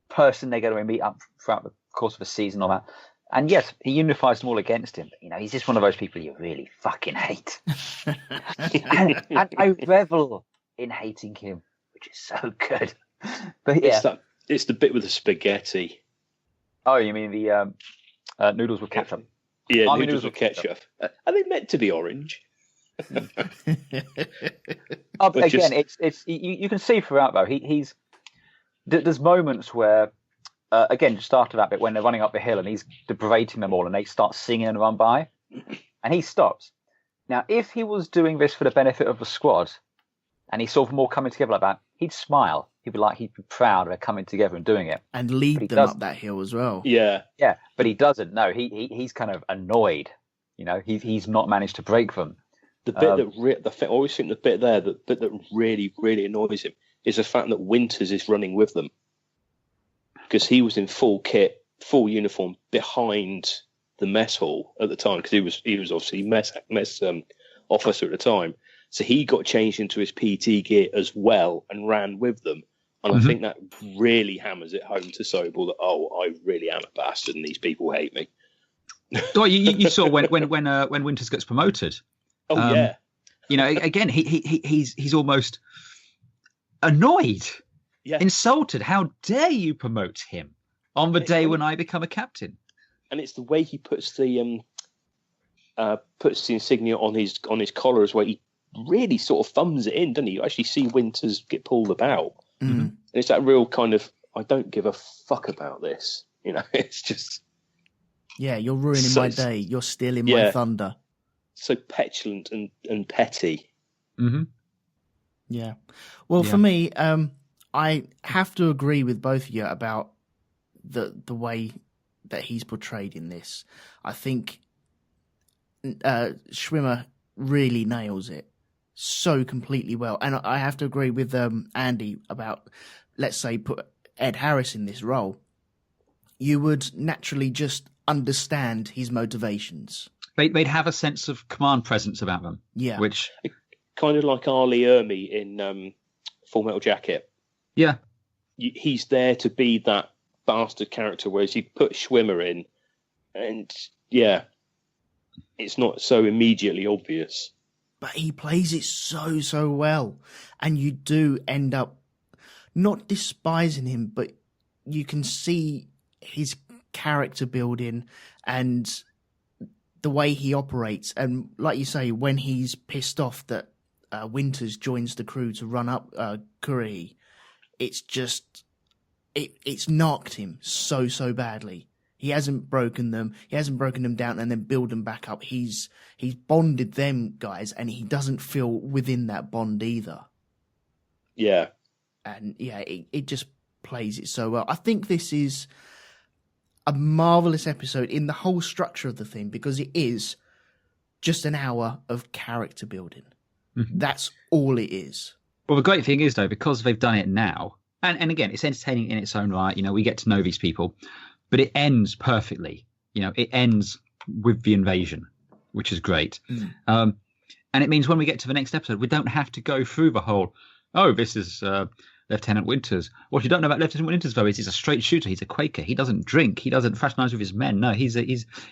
person they're going to meet up throughout the course of the season or that. And yes, he unifies them all against him. But, he's just one of those people you really fucking hate. and I revel in hating him, which is so good. But yeah, it's the bit with the spaghetti. Oh, you mean the noodles with ketchup? Yeah, Army noodles with ketchup. Are they meant to be orange? But again, just... it's you can see throughout though. There's moments where again, just after that bit when they're running up the hill and he's berating them all and they start singing and run by, and he stops. Now, if he was doing this for the benefit of the squad, and he saw them all coming together like that, he'd smile. He'd be proud of it coming together and doing it, and lead them up that hill as well. Yeah, but he doesn't. No, he's kind of annoyed. You know, he's not managed to break them. The bit I always think the bit there that really really annoys him is the fact that Winters is running with them, because he was in full kit, full uniform behind the mess hall at the time, because he was obviously mess officer at the time. So he got changed into his PT gear as well and ran with them. And I think that really hammers it home to Sobel that, I really am a bastard and these people hate me. Well, you saw when Winters gets promoted. Yeah. You know, again, he's almost annoyed, insulted. How dare you promote him on the day when I become a captain? And it's the way he puts the insignia on his collar as well. He really sort of thumbs it in, doesn't he? You actually see Winters get pulled about. And it's that real kind of, I don't give a fuck about this. You know, it's just... Yeah, you're ruining my day. You're stealing my thunder. So petulant and petty. Yeah. Well, for me, I have to agree with both of you about the way that he's portrayed in this. I think Schwimmer really nails it so completely well. And I have to agree with Andy about, let's say, put Ed Harris in this role. You would naturally just understand his motivations. They'd have a sense of command presence about them. Yeah. Which... Kind of like Arlie Ermy in Full Metal Jacket. Yeah. He's there to be that bastard character, whereas you put Schwimmer in, and it's not so immediately obvious. But he plays it so well, and you do end up not despising him, but you can see his character building and the way he operates. And like you say, when he's pissed off that Winters joins the crew to run up Currahee, it's just it's knocked him so badly. He hasn't broken them. He hasn't broken them down and then build them back up. He's bonded them guys, and he doesn't feel within that bond either. Yeah. And it just plays it so well. I think this is a marvelous episode in the whole structure of the thing, because it is just an hour of character building. That's all it is. Well, the great thing is, though, because they've done it now, and again, it's entertaining in its own right. You know, we get to know these people, but it ends perfectly. You know, it ends with the invasion, which is great. And it means when we get to the next episode, we don't have to go through the whole, this is Lieutenant Winters. What you don't know about Lieutenant Winters, though, is he's a straight shooter. He's a Quaker. He doesn't drink. He doesn't fraternize with his men. No, you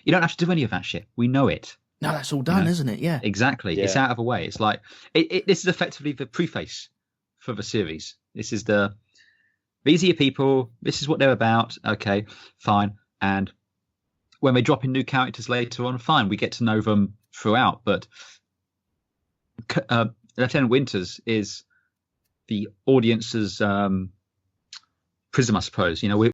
don't have to do any of that shit. We know it. No, that's all done, isn't it? Yeah. Exactly. Yeah. It's out of the way. It's like, this is effectively the preface for the series. This is these are your people. This is what they're about. Okay, fine. And when they drop in new characters later on, fine, we get to know them throughout. But Lieutenant Winters is the audience's prism, I suppose. You know,